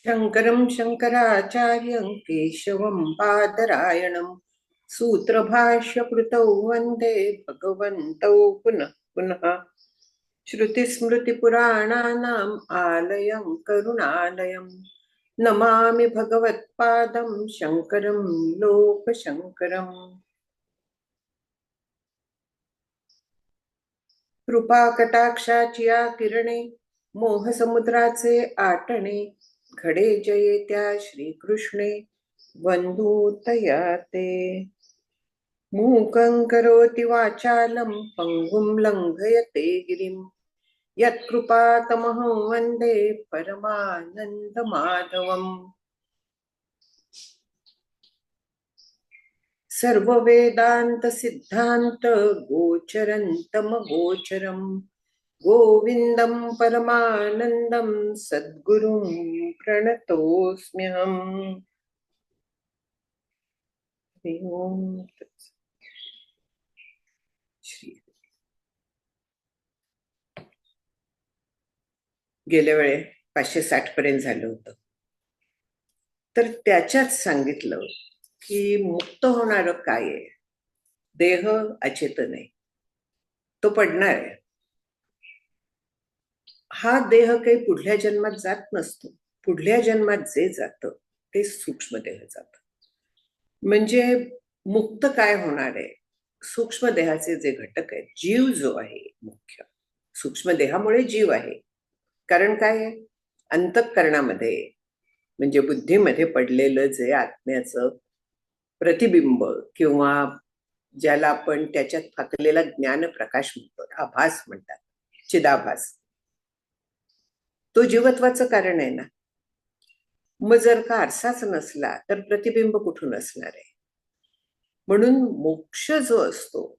शङ्करं शङ्कराचार्यं केशवं बादरायणं सूत्रभाष्यकृतौ वन्दे भगवन्तौ पुनः पुनः। श्रुतिस्मृतिपुराणानाम् आलयं करुणालयं नमामि भगवत्पादं शङ्करं लोकशङ्करम्। कृपाकटाक्षाची या किरणे मोहसमुद्राचे आटणे घडे जये त्या श्रीकृष्णे वंदू तया ते। मूकं करोति वाचालं पङ्गुं लङ्घयते गिरिं यत्कृपातमहं वन्दे परमानन्दमाधवम्। सर्ववेदान्तसिद्धान्त गोचरन्तमगोचरं गोविन्दं परमानन्दं सद्गुरुं प्रणतोऽस्म्यहम्। हरि ओम श्री। गेल्या वेळे 560 पर्यंत झालं होतं, तर त्याच्यात सांगितलं की मुक्त होणारं काय आहे. देह अचेतन आहे, तो पडणार आहे. हा देह काही पुढल्या जन्मात जात नसतो. पुढल्या जन्मात जे जातं ते सूक्ष्म देह जातं. म्हणजे मुक्त काय होणार आहे, सूक्ष्म देहाचे जे घटक आहेत, जीव जो आहे मुख्य, सूक्ष्म देहामुळे जीव आहे. कारण काय आहे, अंतःकरणामध्ये म्हणजे बुद्धीमध्ये पडलेलं जे आत्म्याचं प्रतिबिंब किंवा ज्याला आपण त्याच्यात फाकलेला ज्ञान प्रकाश म्हणतो, आभास म्हणतात, चिदाभास, तो जीवत्वाचं कारण आहे ना. मग जर का आरसाच नसला तर प्रतिबिंब कुठून असणार आहे. म्हणून मोक्ष जो असतो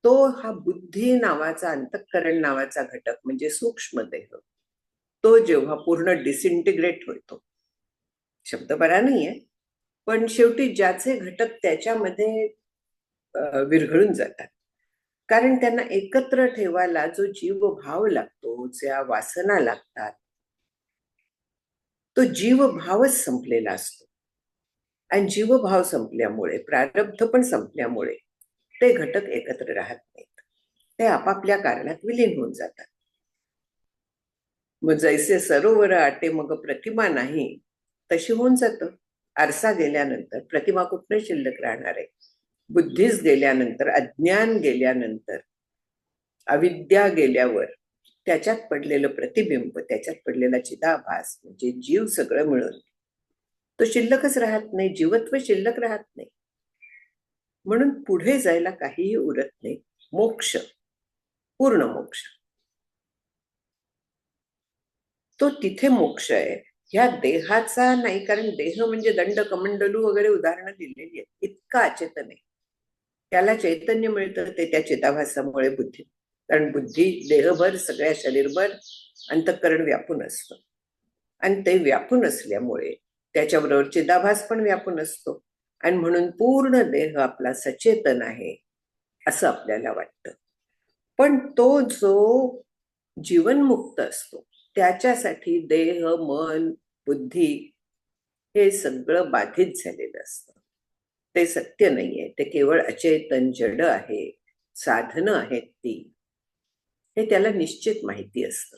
तो हा बुद्धी नावाचा, अंतःकरण नावाचा घटक म्हणजे सूक्ष्म देह, तो जेव्हा पूर्ण डिसइंटिग्रेट होतो, शब्द बरा नाहीये, पण शेवटी ज्याचे घटक त्याच्यामध्ये विरघळून जातात, कारण त्यांना एकत्र ठेवायला जो जीवभाव लागतो, ज्या वासना लागतात, तो जीवभावच संपलेला असतो. आणि जीवभाव संपल्यामुळे, प्रारब्ध पण संपल्यामुळे ते घटक एकत्र राहत नाहीत, ते आपापल्या कारणात विलीन होऊन जातात. मग जैसे सरोवर आटे मग प्रतिमा नाही, तशी होऊन जातं. आरसा गेल्यानंतर प्रतिमा कुठे शिल्लक राहणार आहे. बुद्धीच गेल्यानंतर, अज्ञान गेल्यानंतर, अविद्या गेल्यावर त्याच्यात पडलेलं प्रतिबिंब, त्याच्यात पडलेला चिदाभास म्हणजे जीव सगळं मिळून तो शिल्लकच राहत नाही, जीवत्व शिल्लक राहत नाही. म्हणून पुढे जायला काहीही उरत नाही. मोक्ष, पूर्ण मोक्ष, तो तिथे मोक्ष आहे. ह्या देहाचा नाही, कारण देह म्हणजे दंड कमंडलू वगैरे उदाहरणं दिलेली आहेत. इतका अचेतन आहे, त्याला चैतन्य मिळतं ते त्या चिदाभासामुळे, बुद्धी. कारण बुद्धी देहभर, सगळ्या शरीरभर अंतःकरण व्यापून असतं, आणि ते व्यापून असल्यामुळे त्याच्याबरोबर चिदाभास पण व्यापून असतो, आणि म्हणून पूर्ण देह आपला सचेतन आहे असं आपल्याला वाटतं. पण तो जो जीवनमुक्त असतो त्याच्यासाठी देह, मन, बुद्धी हे सगळं बाधित झालेलं असतं. ते सत्य नाहीये, ते केवळ अचेतन जड आहे, साधनं आहेत ती, हे त्याला निश्चित माहिती असतं.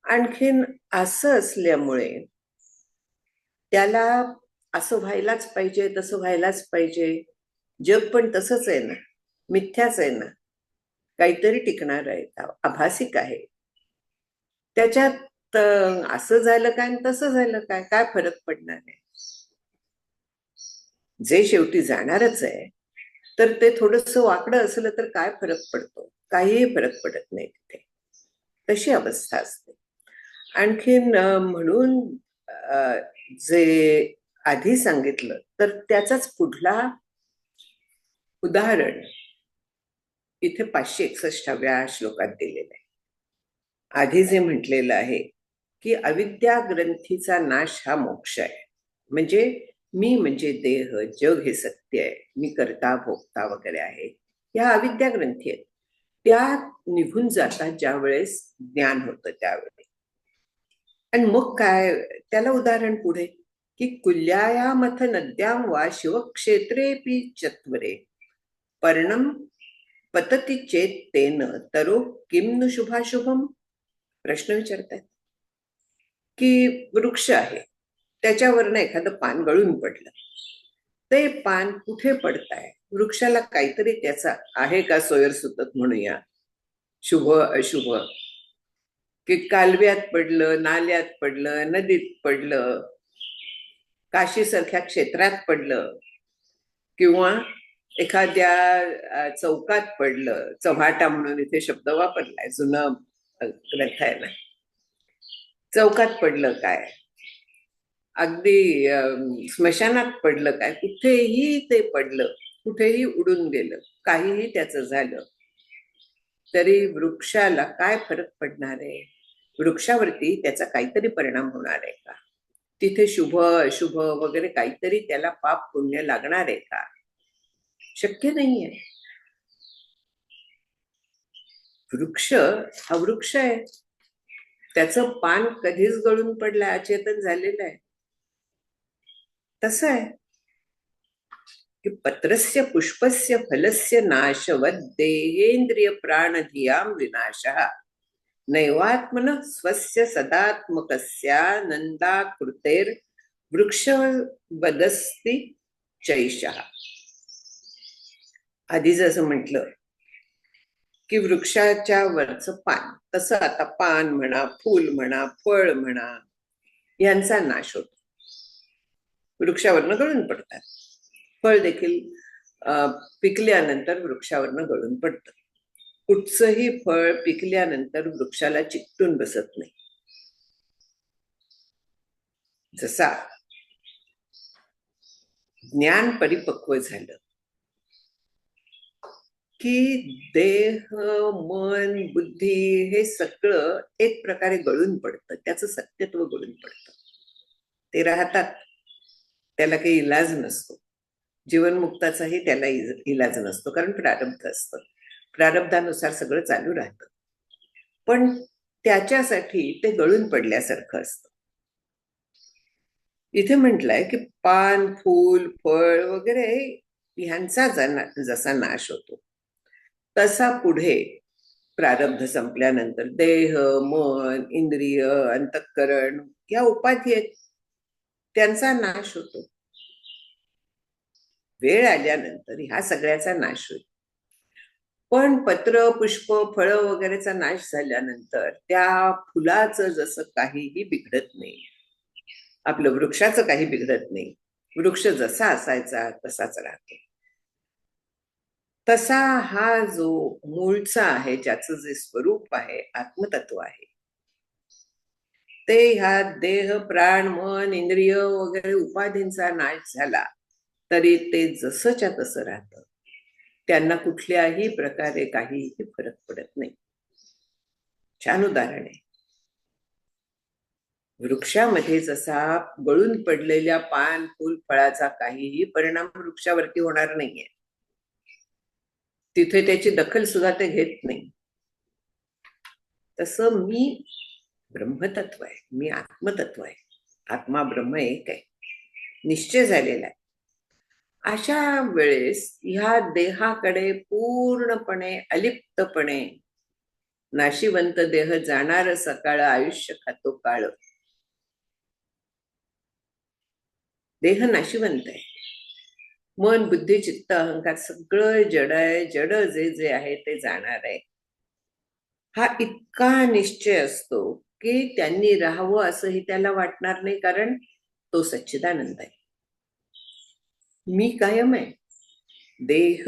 आणखीन असं असल्यामुळे त्याला असं व्हायलाच पाहिजे, तसं व्हायलाच पाहिजे, जग पण तसंच आहे ना, मिथ्याच आहे ना, काहीतरी टिकणार आहे, आभासिक आहे, त्याच्यात असं झालं काय आणि तसं झालं काय, काय फरक पडणार आहे. जे शेवटी जाणारच आहे, तर ते थोडस वाकडं असलं तर काय फरक पडतो, काहीही फरक पडत नाही तिथे. तशी अवस्था असते. आणखीन म्हणून जे आधी सांगितलं तर त्याचाच पुढला उदाहरण इथे 561व्या श्लोकात दिलेलं आहे. आधी जे म्हटलेलं आहे की अविद्या ग्रंथीचा नाश हा मोक्ष आहे. म्हणजे मी म्हणजे देह, जग हे सत्य आहे, मी करता भोगता वगैरे आहे, या अविद्या ग्रंथी आहेत. त्या निघून जातात ज्या वेळेस ज्ञान होतं त्यावेळी. आणि मग काय, त्याला उदाहरण पुढे की कुल्यायामथ नद्यां वा शिवक्षेत्रेपि चत्वरे पर्णम पतती चेत तेन तरो किम नु शुभाशुभम. प्रश्न विचारतायत की वृक्ष आहे, त्याच्यावरनं एखादं पान गळून पडलं, ते पान कुठे पडताय, वृक्षाला काहीतरी त्याचा आहे का सोयरसुतत म्हणूया, शुभ अशुभ, की कालव्यात पडलं, नाल्यात पडलं, नदीत पडलं, काशी सारख्या क्षेत्रात पडलं, किंवा एखाद्या चौकात पडलं. चव्हाटा म्हणून इथे शब्द वापरलाय, जुनं ग्रंथ आहे ना. चौकात पडलं काय, अगदी स्मशानात पडलं काय, कुठेही ते पडलं, कुठेही उडून गेलं, काहीही त्याचं झालं, तरी वृक्षाला काय फरक पडणार आहे? वृक्षावरती त्याचा काहीतरी परिणाम होणार आहे का? तिथे शुभ अशुभ वगैरे काहीतरी त्याला पाप पुण्य लागणार आहे का? शक्य नाहीये. वृक्ष हा वृक्ष आहे, त्याचं पान कधीच गळून पडलंय, अचेतन झालेलं आहे. तसं आहे की पत्रस्य पुष्पस्य फलस्य नाशवत देहेंद्रिय प्राणधियां विनाशः नैवात्मनः स्वस्य सदात्मकस्यानंदाकृतेर वृक्ष वदस्ति चैषः. आधी जसं म्हटलं की वृक्षाच्या वरचं पान, तसं आता पान म्हणा, फूल म्हणा, फळ म्हणा, यांचा नाश होतो. वृक्षावरनं गळून पडतात. फळ देखील पिकल्यानंतर वृक्षावरनं गळून पडतं. कुठचंही फळ पिकल्यानंतर वृक्षाला चिकटून बसत नाही. जसा ज्ञान परिपक्व झालं की देह, मन, बुद्धी हे सगळं एक प्रकारे गळून पडतं, त्याचं सत्यत्व गळून पडतं. ते राहतात, त्याला काही इलाज नसतो. जीवनमुक्ताचाही त्याला इलाज नसतो, कारण प्रारब्ध असतं. प्रारब्धानुसार सगळं चालू राहतं, पण त्याच्यासाठी ते गळून पडल्यासारखं असतं. इथे म्हटलंय की पान, फूल, फळ वगैरे ह्यांचा जसा नाश होतो, तसा पुढे प्रारब्ध संपल्यानंतर देह, मन, इंद्रिय, अंतःकरण या उपाधी आहेत, त्यांचा नाश होतो. वेळ आल्यानंतर ह्या सगळ्याचा नाश होईल. पण पत्र, पुष्प, फळ वगैरेचा नाश झाल्यानंतर त्या फुलाचं जसं काहीही बिघडत नाही, आपलं वृक्षाचं काही बिघडत नाही. वृक्ष जसा असायचा तसाच राहतो. तसा हा जो मूळचा आहे, ज्याचं जे स्वरूप आहे, आत्मतत्व आहे, ते ह्या देह, प्राण, मन, इंद्रिय वगैरे उपाधींचा नाश झाला तरी ते जसंच्या तसं राहतं. त्यांना कुठल्याही प्रकारे काहीही फरक पडत नाही. छान उदाहरण आहे. वृक्षामध्ये जसा गळून पडलेल्या पान, फूल, फळाचा काहीही परिणाम वृक्षावरती होणार नाहीये, तिथे त्याची दखल सुद्धा ते घेत नाही. तसं मी ब्रह्मतत्व आहे, मी आत्मतत्व आहे, आत्मा ब्रह्म एक आहे, निश्चय झालेला आहे. अशा वेळेस ह्या देहाकडे पूर्णपणे अलिप्तपणे नाशिवंत देह जाणार सकाळ आयुष्य खातो काळ. देह नाशिवंत आहे, मन, बुद्धी, चित्त, अहंकार सगळं जड आहे. जड जे जे आहे ते जाणार आहे. हा इतका निश्चय असतो की त्यांनी राहावं असंही त्याला वाटणार नाही, कारण तो सच्चिदानंद आहे. मी कायम आहे. देह,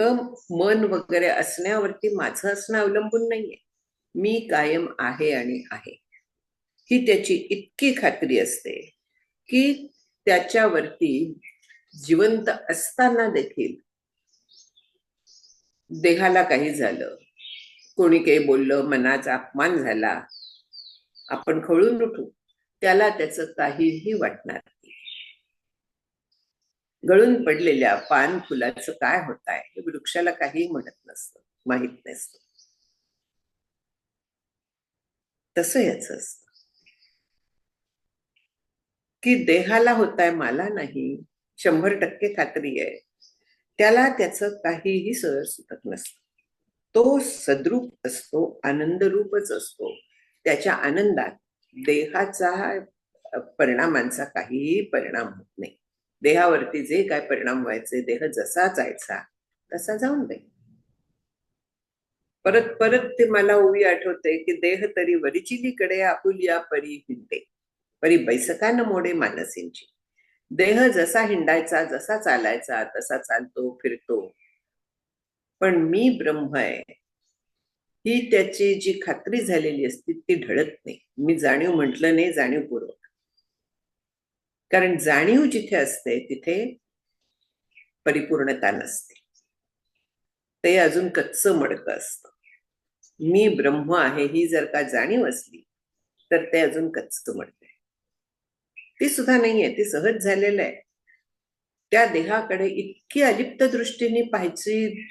मन वगैरे असण्यावरती माझं असणं अवलंबून नाहीये. मी कायम आहे आणि आहे, ही त्याची इतकी खात्री असते की त्याच्यावरती जिवंत असताना देखील देहाला काही झालं, कोणी काही बोललं, मनाचा अपमान झाला, आपण खवळून उठू, त्याला त्याचं काहीही वाटणार नाही. गळून पडलेल्या पान फुलाचं काय होत आहे हे वृक्षाला काही म्हणत नसतं, माहित नसतं. तसं याच असतं. की देहाला होताय, मला नाही, 100% खात्री आहे, त्याला त्याचं काहीही सुतक नसतं. तो सद्रूप असतो, आनंदरूपच असतो. त्याच्या आनंदात देहाचा परिणामांचा काहीही परिणाम होत नाही. देहावरती जे काय परिणाम व्हायचे, देह जसा जायचा तसा जाऊन दे. परत परत ते मला ओवी आठवते की देह तरी वरिचिलीकडे आपुलिया परी हिंडे, परी बैसका न मोडे मानसींची. देह जसा हिंडायचा, जसा चालायचा तसा चालतो, फिरतो, पण मी ब्रह्म आहे ही त्याची जी खात्री झालेली असते ती ढळत नाही. मी जाणीव म्हटलं नाही, जाणीवपूर्वक. कारण जाणीव जिथे असते तिथे परिपूर्णता नसते, ते अजून कच्चं मडकं असतं. मी ब्रह्म आहे ही जर का जाणीव असली तर ते अजून कच्चं मडकं आहे. ती सुद्धा नाहीये, ती सहज झालेलं आहे. त्या देहाकडे इतकी अलिप्त दृष्टीने पाहायची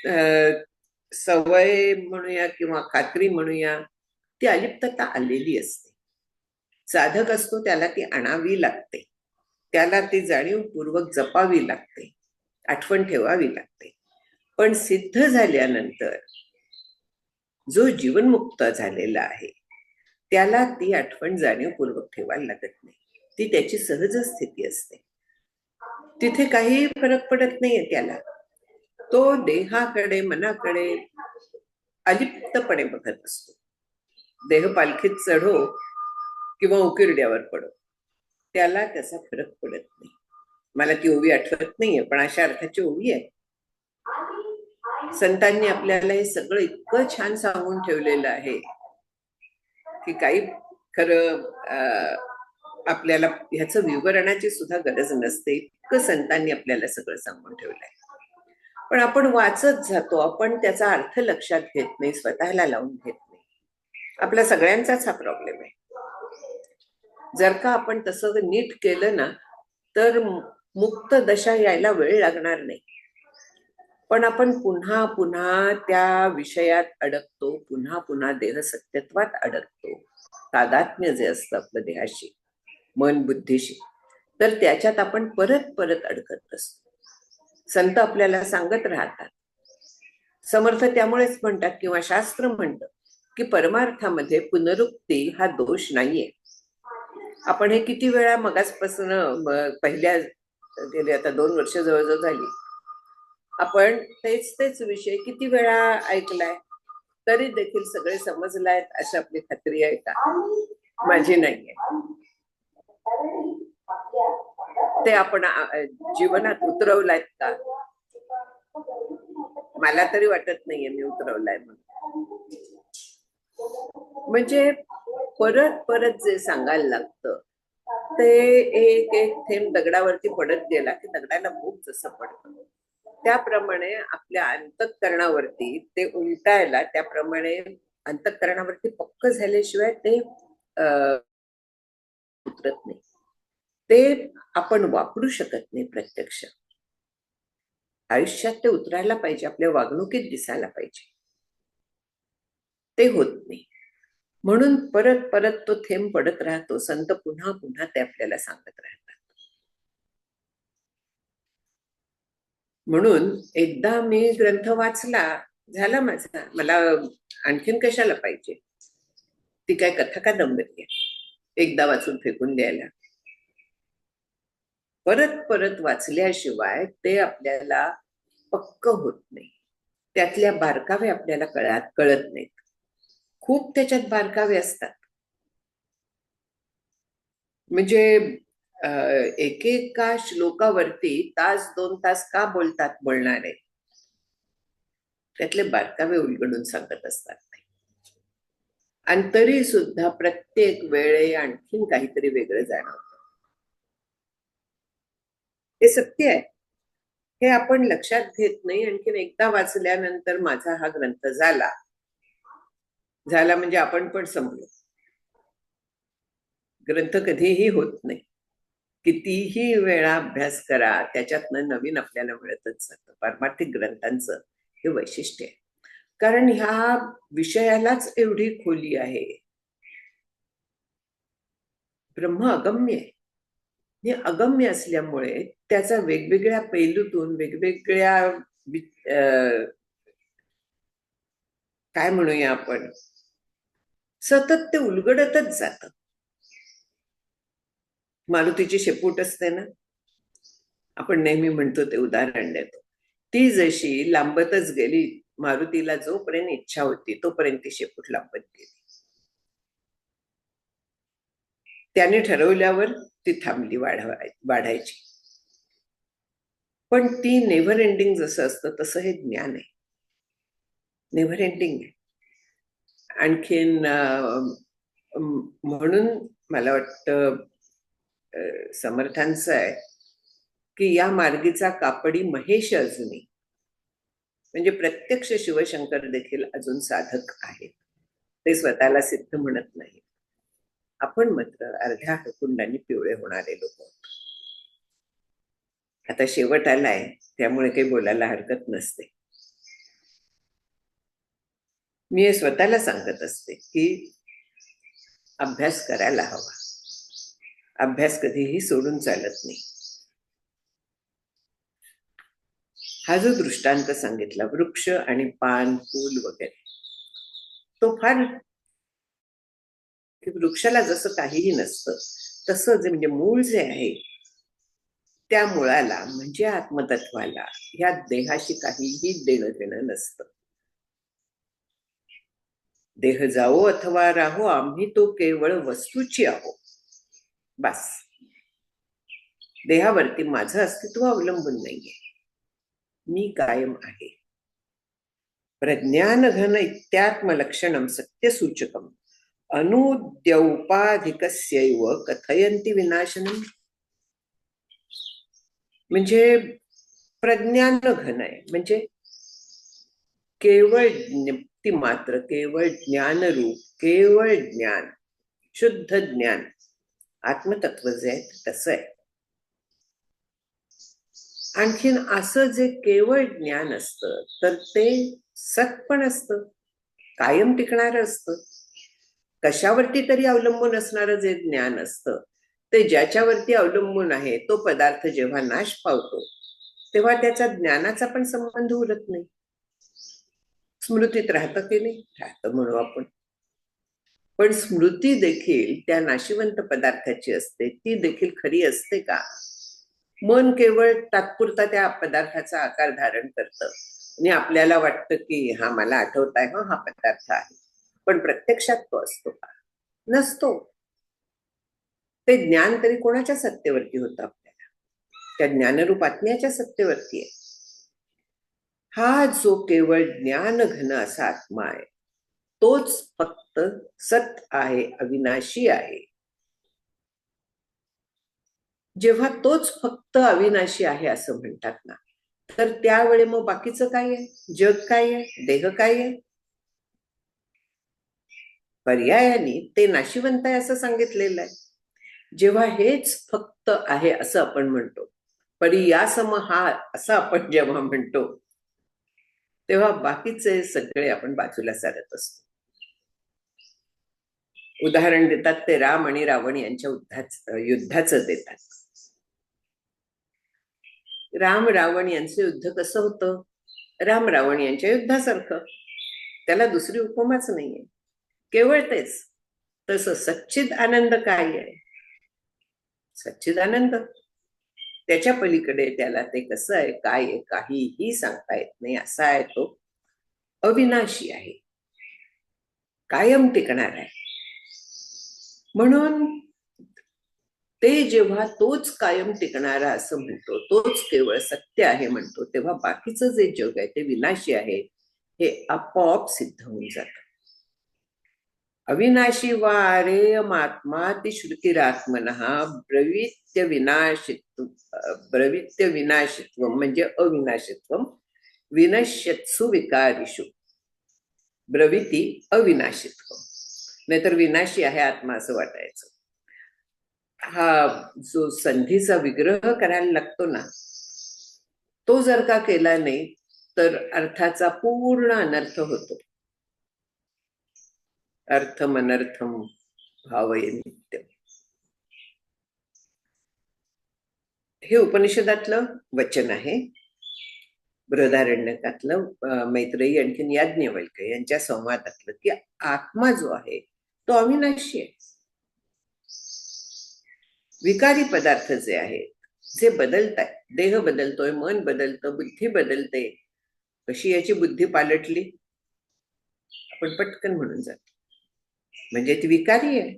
सवय म्हणूया किंवा खात्री म्हणूया, ती अलिप्तता आलेली असते. साधक असतो त्याला ती आणावी लागते, त्याला ती जाणीवपूर्वक जपावी लागते, आठवण ठेवावी लागते. पण सिद्ध झाल्यानंतर जो जीवनमुक्त झालेला आहे त्याला ती आठवण जाणीवपूर्वक ठेवायला लागत नाही, ती त्याची सहज स्थिती असते. तिथे काही फरक पडत नाहीये त्याला. तो देहाकडे, मनाकडे अलिप्तपणे बघत असतो. देह पालखीत चढो किंवा उकिरड्यावर पडो, त्याला त्याचा फरक पडत नाही. मला ती ओवी आठवत नाहीये, पण अशा अर्थाची ओवी आहे. संतांनी आपल्याला हे सगळं इतकं छान सांगून ठेवलेलं आहे की काही खरं आपल्याला ह्याचं विवरणाची सुद्धा गरज नसते, इतकं संतांनी आपल्याला सगळं सांगून ठेवलंय. पण आपण वाचत जातो, आपण त्याचा अर्थ लक्षात घेत नाही, स्वतःला लावून घेत नाही. आपल्या सगळ्यांचाच हा प्रॉब्लेम आहे. जर का आपण तसं नीट केलं ना तर मुक्त दशा यायला वेळ लागणार नाही. पण आपण पुन्हा पुन्हा त्या विषयात अडकतो, पुन्हा पुन्हा देह सत्यत्वात अडकतो. तादात्म्य जे असतं आपलं देहाशी, मन बुद्धीशी, तर त्याच्यात आपण परत परत अडकत असतो. संत आपल्याला सांगत राहतात, समर्थ त्यामुळेच म्हणतात किंवा शास्त्र म्हणतं की परमार्थामध्ये पुनरुक्ती हा दोष नाहीये. आपण हे किती वेळा मगासपासून पहिल्या गेले आता 2 वर्ष जवळजवळ झाली, आपण तेच तेच विषय किती वेळा ऐकलाय, तरी देखील सगळे समजलायत अशी आपली खात्री आहे का? माझी नाहीये. ते आपण जीवनात उतरवलायत का? मला तरी वाटत नाहीये मी उतरवलाय म्हणून. म्हणजे परत परत जे सांगायला लागतं ते एक एक थेंब दगडावरती पडत गेला की दगडाला भूक जसं पडतं त्याप्रमाणे आपल्या अंतःकरणावरती ते उलटायला, त्याप्रमाणे अंतःकरणावरती पक्क झाल्याशिवाय ते उतरत नाही. ते आपण वापरू शकत नाही प्रत्यक्ष आयुष्यात. ते उतरायला पाहिजे, आपल्या वागणुकीत दिसायला पाहिजे, ते होत नाही. म्हणून परत परत तो थेंब पडत राहतो. संत पुन्हा पुन्हा ते आपल्याला सांगत राहतात. म्हणून एकदा मी ग्रंथ वाचला, झाला माझा, मला आणखीन कशाला पाहिजे? ती काय कथा कादंबरी आहे एकदा वाचून फेकून द्यायला? परत परत वाचल्याशिवाय ते आपल्याला पक्क होत नाही. त्यातल्या बारकावे आपल्याला कळत नाहीत. खूप त्याच्यात बारकावे असतात. म्हणजे एकेका श्लोकावरती तास 2 तास का बोलतात बोलणारे, त्यातले बारकावे उलगडून सांगत असतात. आणि तरी सुद्धा प्रत्येक वेळे आणखीन काहीतरी वेगळं जाणवतं. हे सत्य आहे, हे आपण लक्षात घेत नाही. आणखीन एकदा वाचल्यानंतर माझा हा ग्रंथ झाला म्हणजे आपण पण समजलो. ग्रंथ कधीही होत नाही. कितीही वेळा अभ्यास करा, त्याच्यातनं नवीन आपल्याला मिळतच जातं. पारमार्थिक ग्रंथांचं हे वैशिष्ट्य आहे. कारण ह्या विषयालाच एवढी खोली आहे. ब्रह्म अगम्य आहे. हे अगम्य असल्यामुळे त्याचा वेगवेगळ्या पैलूतून वेगवेगळ्या काय म्हणूया आपण, सतत ते उलगडतच जात. मारुतीची शेपूट असते ना, आपण नेहमी म्हणतो ते उदाहरण देतो, ती जशी लांबतच गेली, मारुतीला जोपर्यंत इच्छा होती तोपर्यंत ती शेपूट लांबत गेली. त्याने ठरवल्यावर ती थांबली वाढायची. पण ती नेव्हर एंडिंग जसं असतं तसं हे ज्ञान आहे, नेव्हर एंडिंग आहे. आणखीन म्हणून मला वाटतं समर्थांचं आहे की या मार्गीचा कापडी महेश अजूनही, म्हणजे प्रत्यक्ष शिवशंकर देखील अजून साधक आहेत, ते स्वतःला सिद्ध म्हणत नाही. आपण मात्र अर्ध्या कुंडाने पिवळे होणारे लोक. आता शेवट आलाय त्यामुळे काही बोलायला हरकत नसते. मी हे स्वतःला सांगत असते की अभ्यास करायला हवा, अभ्यास कधीही सोडून चालत नाही. हा जो दृष्टांत सांगितला वृक्ष आणि पान फूल वगैरे, तो फार, वृक्षाला जसं काहीही नसतं तसं जे म्हणजे मूळ जे आहे त्या मुळाला म्हणजे आत्मतत्वाला या देहाशी काहीही देणं घेणं नसतं. देह जाओ अथवा राहो, आम्ही तो केवळ वस्तूची आहो, बस. देहावरती माझं अस्तित्व अवलंबून नाहीये, मी कायम आहे. प्रज्ञान घन इत्यात्मलक्षणम सत्यसूचकम अनुद्यौपाधिकस्यैव कथयन्ति विनाशनम. म्हणजे प्रज्ञान घन आहे, म्हणजे केवळ ती मात्र, केवळ ज्ञानरूप, केवळ ज्ञान, शुद्ध ज्ञान, आत्मतत्व जे आहे तसं आहे. आणखीन असं जे केवळ ज्ञान असतं तर ते सत पण असतं, कायम टिकणारं असतं. कशावरती तरी अवलंबून असणारं जे ज्ञान असतं ते ज्याच्यावरती अवलंबून आहे तो पदार्थ जेव्हा नाश पावतो तेव्हा त्याचा ज्ञानाचा पण संबंध उरत नाही. स्मृतीत राहतं की नाही, राहतं म्हणू आपण. पण स्मृती देखील त्या नाशिवंत पदार्थाची असते, ती देखील खरी असते का? मन केवळ तात्पुरता त्या पदार्थाचा आकार धारण करतं आणि आपल्याला वाटतं की हा मला आठवत आहे, हा पदार्थ आहे, पण प्रत्यक्षात तो असतो का? नसतो. ते ज्ञान तरी कोणाच्या सत्तेवरती होतं? आपल्याला त्या ज्ञानरूप आत्म्याच्या सत्तेवरती आहे. हा जो केवळ ज्ञान घन असा आत्मा आहे तोच फक्त सत आहे, अविनाशी आहे. जेव्हा तोच फक्त अविनाशी आहे असं म्हणतात ना, तर त्यावेळी मग बाकीचं काय आहे? जग काय आहे? देह काय आहे? पर्यायाने ते नाशिवंत आहे असं सांगितलेलं आहे. जेव्हा हेच फक्त आहे असं आपण म्हणतो, परियासम हा असं आपण जेव्हा म्हणतो तेव्हा बाकीचे सगळे आपण बाजूला सारत असतो. उदाहरण देतात ते राम आणि रावण यांच्या युद्धाचं देतात. राम रावण यांचं युद्ध कसं होतं? राम रावण यांच्या युद्धासारखं, त्याला दुसरी उपमाच नाहीये, केवळ तेच. तसं सच्चिद आनंद काय आहे? सच्चिद आनंद, त्याच्या पलीकडे त्याला ते कसं आहे, काय आहे, काहीही सांगता येत नाही असा आहे. तो अविनाशी आहे, कायम टिकणार आहे. म्हणून ते जेव्हा तोच कायम टिकणारा असं म्हणतो, तोच केवळ सत्य आहे म्हणतो, तेव्हा बाकीचं जे जग आहे ते विनाशी आहे हे आपोआप सिद्ध होऊन जातं. अविनाशी वारेयमात्माति श्रुतिरात्मनः ब्रवीत्य विनाशित्व म्हणजे अविनाशित्व विनश्यत्सु विकारिषु, ब्रवीती अविनाशित्व, नाहीतर विनाशी आहे आत्मा असं वाटायचं. हा जो संधीचा विग्रह करायला लागतो ना, तो जर का केला नाही तर अर्थाचा पूर्ण अनर्थ होतो. अर्थम अनर्थम भावये नित्यम. हे उपनिषदातलं वचन आहे. बृहदारण्यकातलं मैत्रेयी आणखीन याज्ञवल्क्य यांच्या संवादातलं की आत्मा जो आहे तो अविनाशी आहे. विकारी पदार्थ जे आहेत जे बदलतात, देह बदलतोय, मन बदलतं, बुद्धी बदलते. कशी याची बुद्धी पालटली आपण पटकन म्हणून जातो, म्हणजे ती विकारी आहे.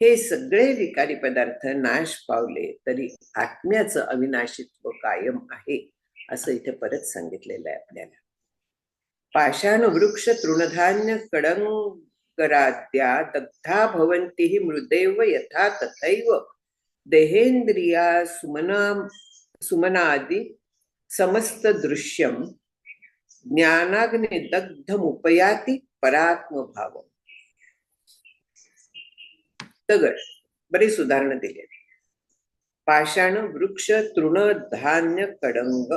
हे सगळे विकारी पदार्थ नाश पावले तरी आत्म्याचं अविनाशित्व कायम आहे, असं इथे परत सांगितलेलं आहे आपल्याला. पाषाण वृक्ष तृणधान्य कडंगराद्या दग्धा भवन्ति मृदेव यथा तथैव देहेंद्रिया सुमनादि समस्त दृश्यम ज्ञानाग्निदग्धमुपयाति परात्मभाव. दगड, बरीच उदाहरणं दिली. पाषाण वृक्ष तृण धान्य कडंग,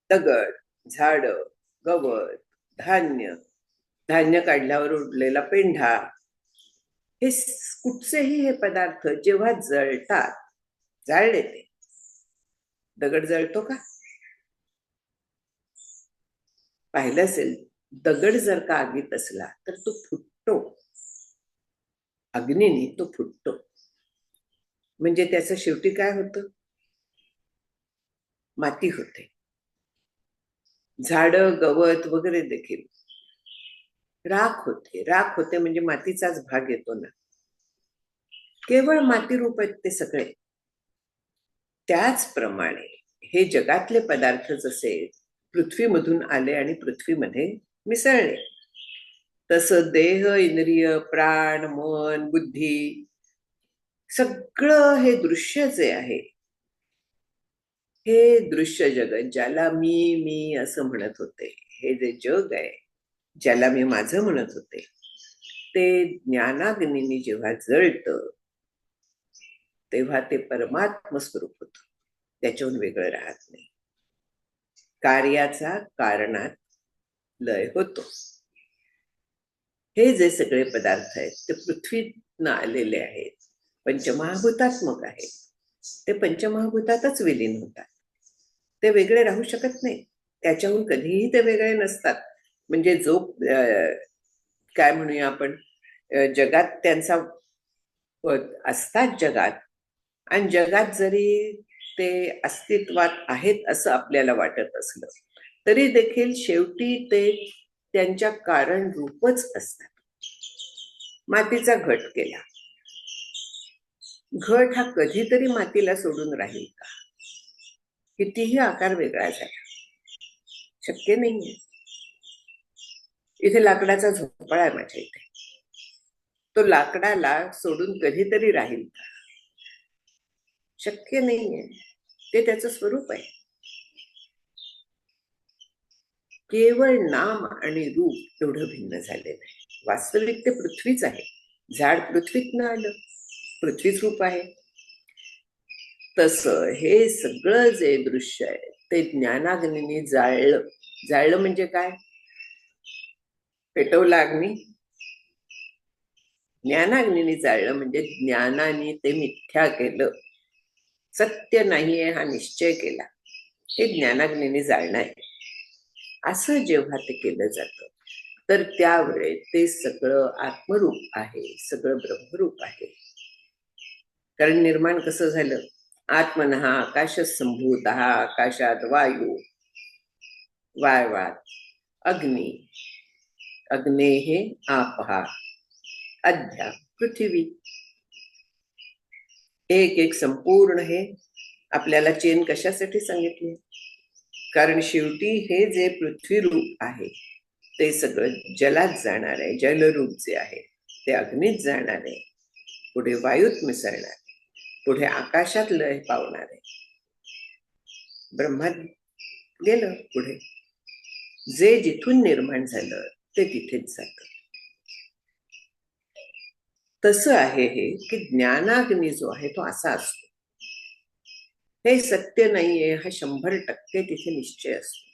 दगड, झाड, गवत, धान्य, धान्य काढल्यावर उरलेला पेंढा, हे कुठचेही हे पदार्थ जेव्हा जळतात, जाळले ते, दगड जळतो का? पाहिलं असेल, दगड जर का आगीत असला तर तो फुटतो, अग्नीने तो फुटतो. म्हणजे त्याचं शेवटी काय होतं? माती होते. झाड, गवत वगैरे देखील राख होते. राख होते म्हणजे मातीचाच भाग येतो ना. केवळ माती रूप आहेत ते सगळे. त्याचप्रमाणे हे जगातले पदार्थ जसे पृथ्वीमधून आले आणि पृथ्वीमध्ये मिसळले, तसं देह, इंद्रिय, प्राण, मन, बुद्धी, सगळं हे दृश्य जे आहे, हे दृश्य जगत, ज्याला मी मी असं म्हणत होते, हे जे जग आहे, ज्याला मी माझं म्हणत होते, ते ज्ञानाग्नीने जेव्हा जळतं तेव्हा ते परमात्म स्वरूप होतं, त्याच्याहून वेगळं राहत नाही. कार्याचा कारणात लय होतो. हे जे सगळे पदार्थ आहेत ते पृथ्वीतनं आलेले आहेत, पंचमहाभूतात्मक आहेत. ते पंचमहाभूतातच विलीन होतात, ते वेगळे राहू शकत नाही. त्याच्याहून कधीही ते वेगळे नसतात. म्हणजे जो काय म्हणूया आपण, जगात त्यांचा असतात जगात, आणि जगात जरी ते अस्तित्वात आहेत असं आपल्याला वाटत असलं तरी देखील शेवटी ते त्यांच्या कारण रूपच असतात. मातीचा घट केला, घट हा कधीतरी मातीला सोडून राहील का? कितीही आकार वेगळा झाला, शक्य नाहीये. इथे लाकडाचा झोपाळा आहे माझ्या इथे, तो लाकडाला सोडून कधीतरी राहील का? शक्य नाहीये. ते त्याचं स्वरूप आहे. केवळ नाम आणि रूप एवढं भिन्न झालेलं आहे. वास्तविक ते पृथ्वीच आहे. झाड पृथ्वीतनं आलं, पृथ्वीच रूप आहे. तसं हे सगळं जे दृश्य आहे ते ज्ञानाग्नीने जाळलं. जाळलं म्हणजे काय? पेटवलं अग्नी. ज्ञानाग्नीने जाळलं म्हणजे ज्ञानाने ते मिथ्या केलं, सत्य नाहीये हा निश्चय केला. हे ज्ञानाग्नीने जाळणं आहे. असं जेव्हा ते केलं जातं तर त्यावेळेस ते सगळं आत्मरूप आहे, सगळं ब्रह्मरूप आहे. कारण निर्माण कसं झालं? आत्मनः आकाश संभूत, आकाशात वायू, वायवात अग्नी, अग्नेः आपः अद्या पृथ्वी. एक एक संपूर्ण हे आपल्याला चेन कशासाठी सांगितली? कारण शेवटी हे जे पृथ्वी रूप आहे ते सगळं जलात जाणार आहे. जलरूप जे आहे ते अग्नीत जाणार आहे, पुढे वायूत मिसळणार, पुढे आकाशात लय पावणार आहे, ब्रह्मात गेलं. पुढे जे जिथून निर्माण झालं ते तिथेच जातं. तसं आहे हे की ज्ञानाग्नी जो आहे तो असा असतो. हे सत्य नाहीये हा 100% तिथे निश्चय असतो.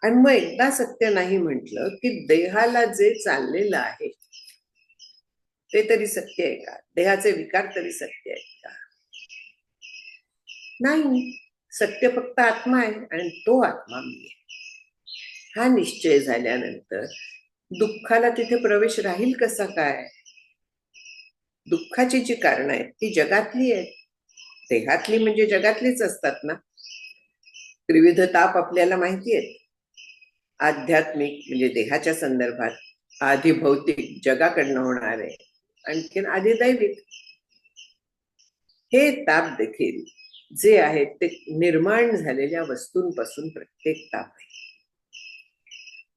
आणि मग एकदा सत्य नाही म्हटलं की देहाला जे चाललेलं आहे ते तरी सत्य आहे का? देहाचे विकार तरी सत्य आहेत का? नाही. सत्य फक्त आत्मा आहे आणि तो आत्मा मी आहे. हा निश्चय झाल्यानंतर दुःखाला तिथे प्रवेश राहील कसा काय? दुःखाची जी कारण आहेत ती जगातली आहेत. देहातली म्हणजे जगातलीच असतात ना. त्रिविध ताप आपल्याला माहिती आहेत. आध्यात्मिक म्हणजे देहाच्या संदर्भात, आधी भौतिक जगाकडनं होणारे, आणखीन आधी दैविक. हे ताप देखील जे आहेत ते निर्माण झालेल्या वस्तूंपासून प्रत्येक ताप आहे.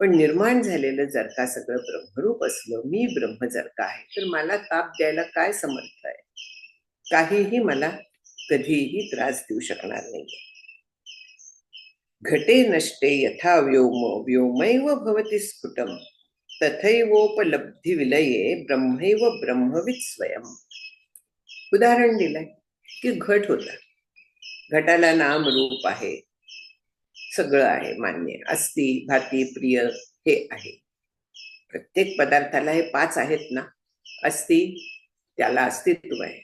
पण निर्माण झालेलं जर का सगळं ब्रह्मरूप असलं, मी ब्रह्म जर का आहे, तर मला ताप द्यायला काय समर्थ आहे? काहीही मला कधीही त्रास देऊ शकणार नाही. घटे नष्टे यथा व्योम व्योमैव भवति स्फुटम तथैवोपलब्धी विलये ब्रह्मैव ब्रह्मविद स्वयं. उदाहरण दिलंय की घट होता, घटाला नाम रूप आहे, सगळं आहे मान्य, अस्ति भाती प्रिय हे आहे. प्रत्येक पदार्थाला हे 5 आहेत ना. अस्ति त्याला अस्तित्व आहे,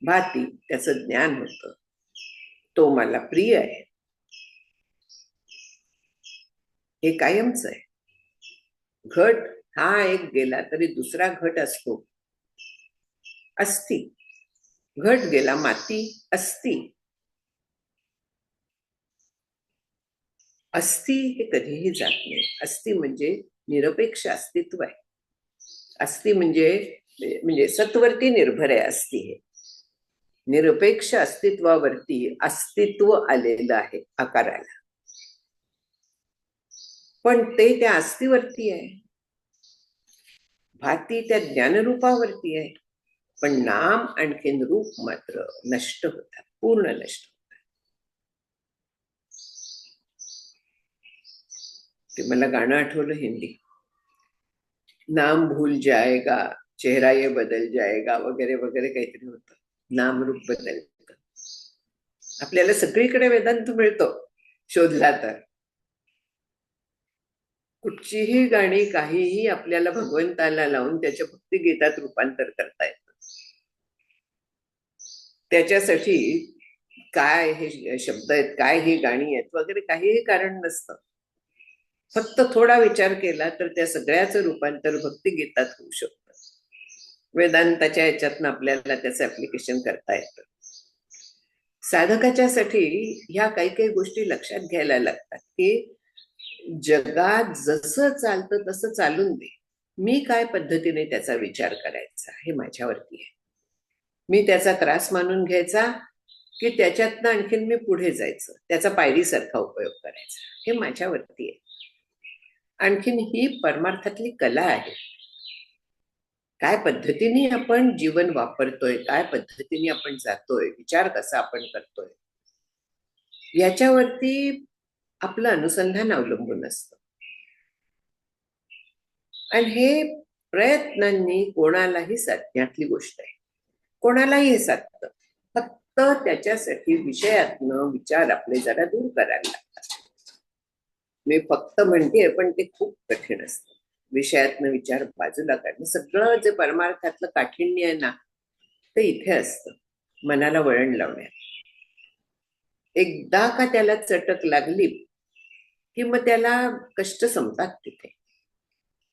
भाती त्याचं ज्ञान होतं, तो मला प्रिय आहे, हे कायमच आहे. घट हा एक गेला तरी दुसरा घट असतो, अस्ति. घट गेला माती, अस्ति. अस्ति हे कधीही जात नाही. अस्ति म्हणजे निरपेक्ष अस्तित्व आहे. अस्ति म्हणजे सत्वरती निर्भर आहे. अस्ति हे निरपेक्ष अस्तित्वावरती अस्तित्व आलेलं आहे आकाराला, पण ते त्या अस्तिवरती आहे. भाती त्या ज्ञानरूपावरती आहे, पण नाम आणखीन रूप मात्र नष्ट होतात, पूर्ण नष्ट होतात. ते मला गाणं आठवलं हिंदी, नाम भूल जाएगा चेहरा ये बदल जाएगा वगैरे वगैरे काहीतरी होतं. नाम रूप बदलतं. आपल्याला सगळीकडे वेदांत मिळतो शोधला तर. कुठचीही गाणी काहीही आपल्याला भगवंताला लावून त्याच्या भक्तिगीतात रूपांतर करता येतं. त्याच्यासाठी काय हे शब्द आहेत, काय ही गाणी आहेत वगैरे काहीही कारण नसतं. फक्त थोडा विचार केला तर त्या सगळ्याचं रूपांतर भक्तिगीतात होऊ शकतं. वेदांताच्या याच्यातनं आपल्याला त्याचं ऍप्लिकेशन करता येतं. साधकाच्या साठी ह्या काही काही गोष्टी लक्षात घ्यायला लागतात की जगात जसं चालतं तसं चालून दे, मी काय पद्धतीने त्याचा विचार करायचा हे माझ्यावरती आहे. मी त्याचा त्रास मानून घ्यायचा की त्याच्यातनं आणखीन मी पुढे जायचं, त्याचा पायरीसारखा उपयोग करायचा, हे माझ्यावरती आहे. आणखीन ही परमार्थातली कला आहे. काय पद्धतीने आपण जीवन वापरतोय, काय पद्धतीने आपण जातोय, विचार कसा आपण करतोय, याच्यावरती आपलं अनुसंधान अवलंबून असतं. आणि हे प्रयत्नांनी कोणालाही साधण्यातली गोष्ट आहे. कोणालाही हे साधतं, फक्त त्याच्यासाठी विषयातनं विचार आपले जरा दूर करायला लागतात. मी फक्त म्हणतेय पण ते खूप कठीण असतं. विषयातनं विचार बाजूला काढणं, सगळं जे परमार्थातलं काठिण्य आहे ना ते इथे असतं, मनाला वळण लावण्यात. एकदा का त्याला चटक लागली की मग त्याला कष्ट संपतात तिथे.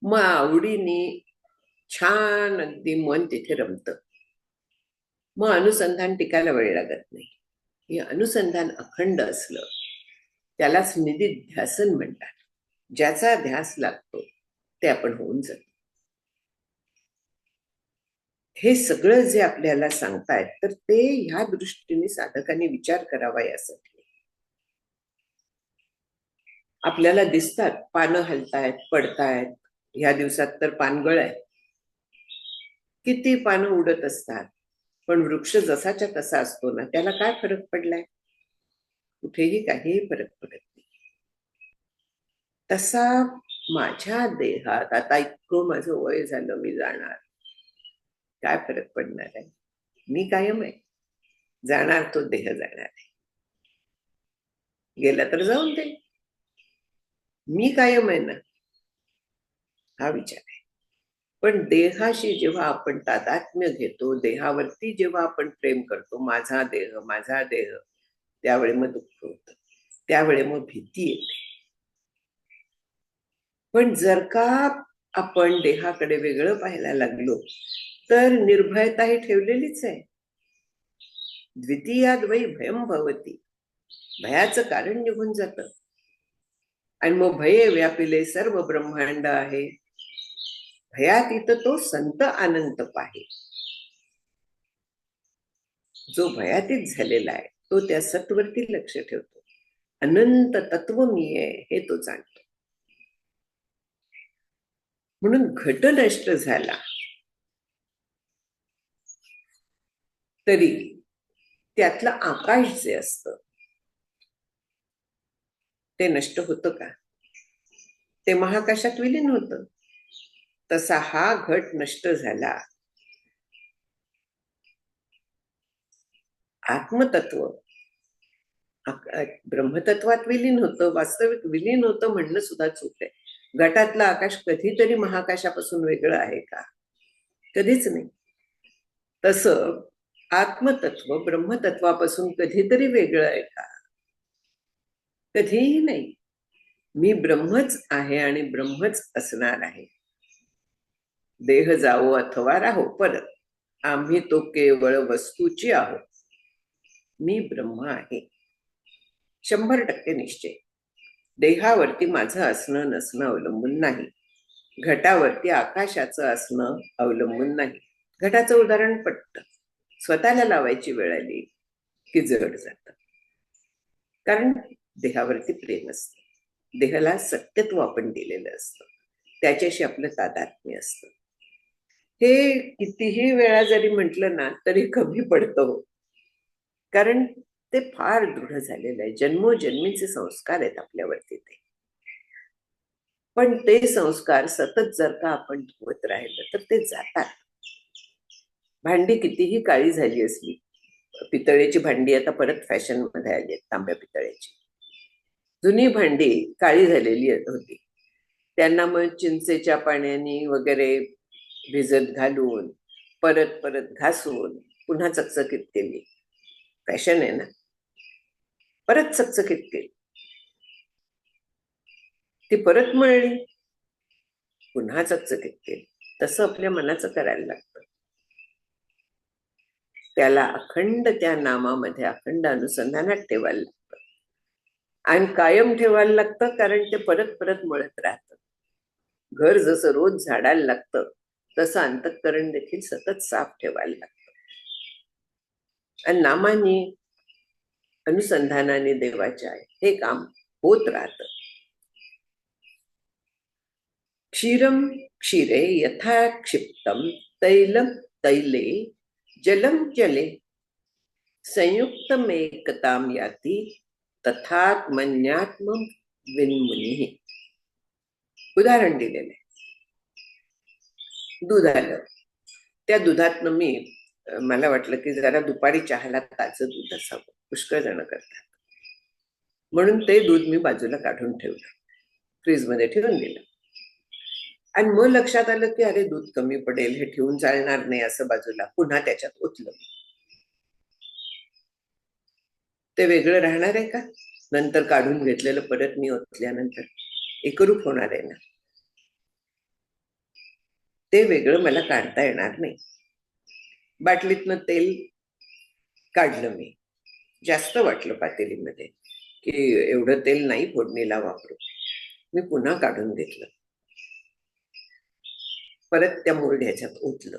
मग आवडीने छान अगदी मन तिथे रमतं. मग अनुसंधान टिकायला वेळ लागत नाही. हे अनुसंधान अखंड असलं त्यालाच निदिध्यासन म्हणतात. ज्याचा ध्यास लागतो ते आपण होऊन जातो. हे सगळं जे आपल्याला सांगतायत तर ते ह्या दृष्टीने साधकांनी विचार करावा यासाठी. आपल्याला दिसतात पानं हलतायत, पडतायत. ह्या दिवसात तर पानगळ आहे, किती पानं उडत असतात, पण वृक्ष जसाच्या तसा असतो ना, त्याला काय फरक पडलाय? कुठेही काहीही फरक पडत नाही. तसा माझ्या देहात आता इतकं माझं वय झालं, मी जाणार, काय फरक पडणार आहे? मी कायम आहे. जाणार तो देह जाणार आहे, गेला तर जाऊन दे, मी कायम आहे ना, हा विचार आहे. पण देहाशी जेव्हा आपण तादात्म्य घेतो, देहावरती जेव्हा आपण प्रेम करतो, माझा देह माझा देह, त्यावेळी मग दुःख होतं, त्यावेळी मग भीती येते. पण जर का आपण देहाकडे वेगळं पाहायला लागलो तर निर्भयता ही ठेवलेलीच आहे. द्वितीयाद वै भयम भवती, भयाचं कारण निघून जातं आणि मग भये व्यापिले सर्व ब्रह्मांड आहे. भयात इथं तो संत अनंत पाहे. जो भयातीत झालेला आहे तो त्या सत्वरती लक्ष ठेवतो. अनंत तत्व मी आहे हे तो जाणतो. म्हणून घट नष्ट झाला तरी त्यातलं आकाश जे असतं ते नष्ट होतं का? ते महाकाशात विलीन होतं. तसा हा घट नष्ट झाला. आत्मतत्व ब्रह्मतत्वात विलीन होतं, वास्तविक विलीन होतं म्हणणं सुद्धा चूक आहे. घटातलं आकाश कधीतरी महाकाशापासून वेगळं आहे का? कधीच नाही. तसं आत्मतत्व ब्रह्मतत्वापासून कधीतरी वेगळं आहे का? कधीही नाही. मी ब्रह्मच आहे आणि ब्रह्मच असणार आहे. देह जावो अथवा राहो परत, आम्ही तो केवळ वस्तूची आहोत. मी ब्रह्म आहे. 100% निश्चय. देहावरती माझं असणं नसणं अवलंबून नाही. घटावरती आकाशाचं असणं अवलंबून नाही. घटाचं उदाहरण पटतं. स्वतःला लावायची वेळ आली की जड जातं. कारण देहावरती प्रेम असतं. देहाला सत्यत्व आपण दिलेलं असतं. त्याच्याशी आपलं तादात्म्य असतं. हे कितीही वेळा जरी म्हटलं ना तरी कमी पडतं हो. कारण ते फार दृढ झालेलं आहे. जन्मोजन्मीचे संस्कार आहेत आपल्यावरती ते. पण ते संस्कार सतत जर का आपण धुवत राहिलं तर ते जातात. भांडी कितीही काळी झाली असली, पितळेची भांडी आता परत फॅशन मध्ये आली आहेत, तांब्या पितळेची. जुनी भांडी काळी झालेली होती, त्यांना मग चिंचेच्या पाण्याने वगैरे भिजत घालून परत परत घासून पुन्हा चकचकीत केली. फॅशन आहे ना. परत चकचकीत केली, ती परत मळली, पुन्हा चकचकीत केली. तसं आपल्या मनाचं करायला लागतं. त्याला अखंड त्या नामामध्ये अखंड अनुसंधानात ठेवायला लागतं आणि कायम ठेवायला लागतं. कारण ते परत परत मळत राहतं. घर जसं रोज झाडायला लागतं तसं अंतःकरण देखील सतत साफ ठेवायला लागतं. आणि नामाने अनुसंधानाने देवाच्या हे काम होत राहतं. क्षीरम क्षीरे यथा क्षिप्तम तैलम तैले जलम जले संयुक्तमेकताम याती तथात्मन्यात्म विन्मुनी. उदाहरण दिलेलं आहे. दूध आलं, त्या दुधातनं मला वाटलं की जरा दुपारी चहाला ताजं दूध असावं, पुष्कळ जण करतात, म्हणून ते दूध मी बाजूला काढून ठेवलं, फ्रीजमध्ये ठेवून दिलं. आणि मग लक्षात आलं की अरे दूध कमी पडेल, हे ठेवून चालणार नाही, असं बाजूला पुन्हा त्याच्यात ओतलं. ते वेगळं राहणार आहे का? नंतर काढून घेतलेलं परत मी ओतल्यानंतर एकरूप होणार आहे ना. ते वेगळं मला काढता येणार नाही. बाटलीतनं तेल काढलं मी, जास्त वाटलं पातेलीमध्ये की एवढं तेल नाही फोडणीला वापरू. मी पुन्हा काढून घेतलं, परत त्या मूळ ह्याच्यात ओतलं.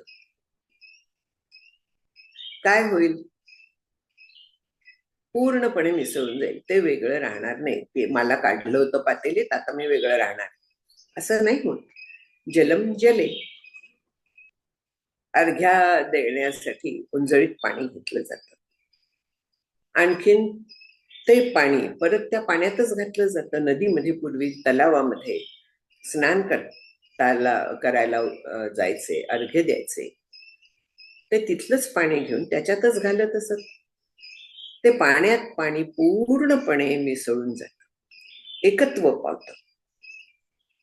काय होईल? पूर्णपणे मिसळून जाईल. ते वेगळं राहणार नाही. ते मला काढलं होतं पातेलीत, आता मी वेगळं राहणार असं नाही होत. जलम जले, अर्घ्या देण्यासाठी उंजळीत पाणी घेतलं जातं. आणखीन ते पाणी परत त्या पाण्यातच घातलं जातं. नदीमध्ये पूर्वी तलावामध्ये स्नान करायला जायचे, अर्घ्य द्यायचे, ते तिथलंच पाणी घेऊन त्याच्यातच घालत असत. ते पाण्यात पाणी पूर्णपणे मिसळून जातं, एकत्व पावतं.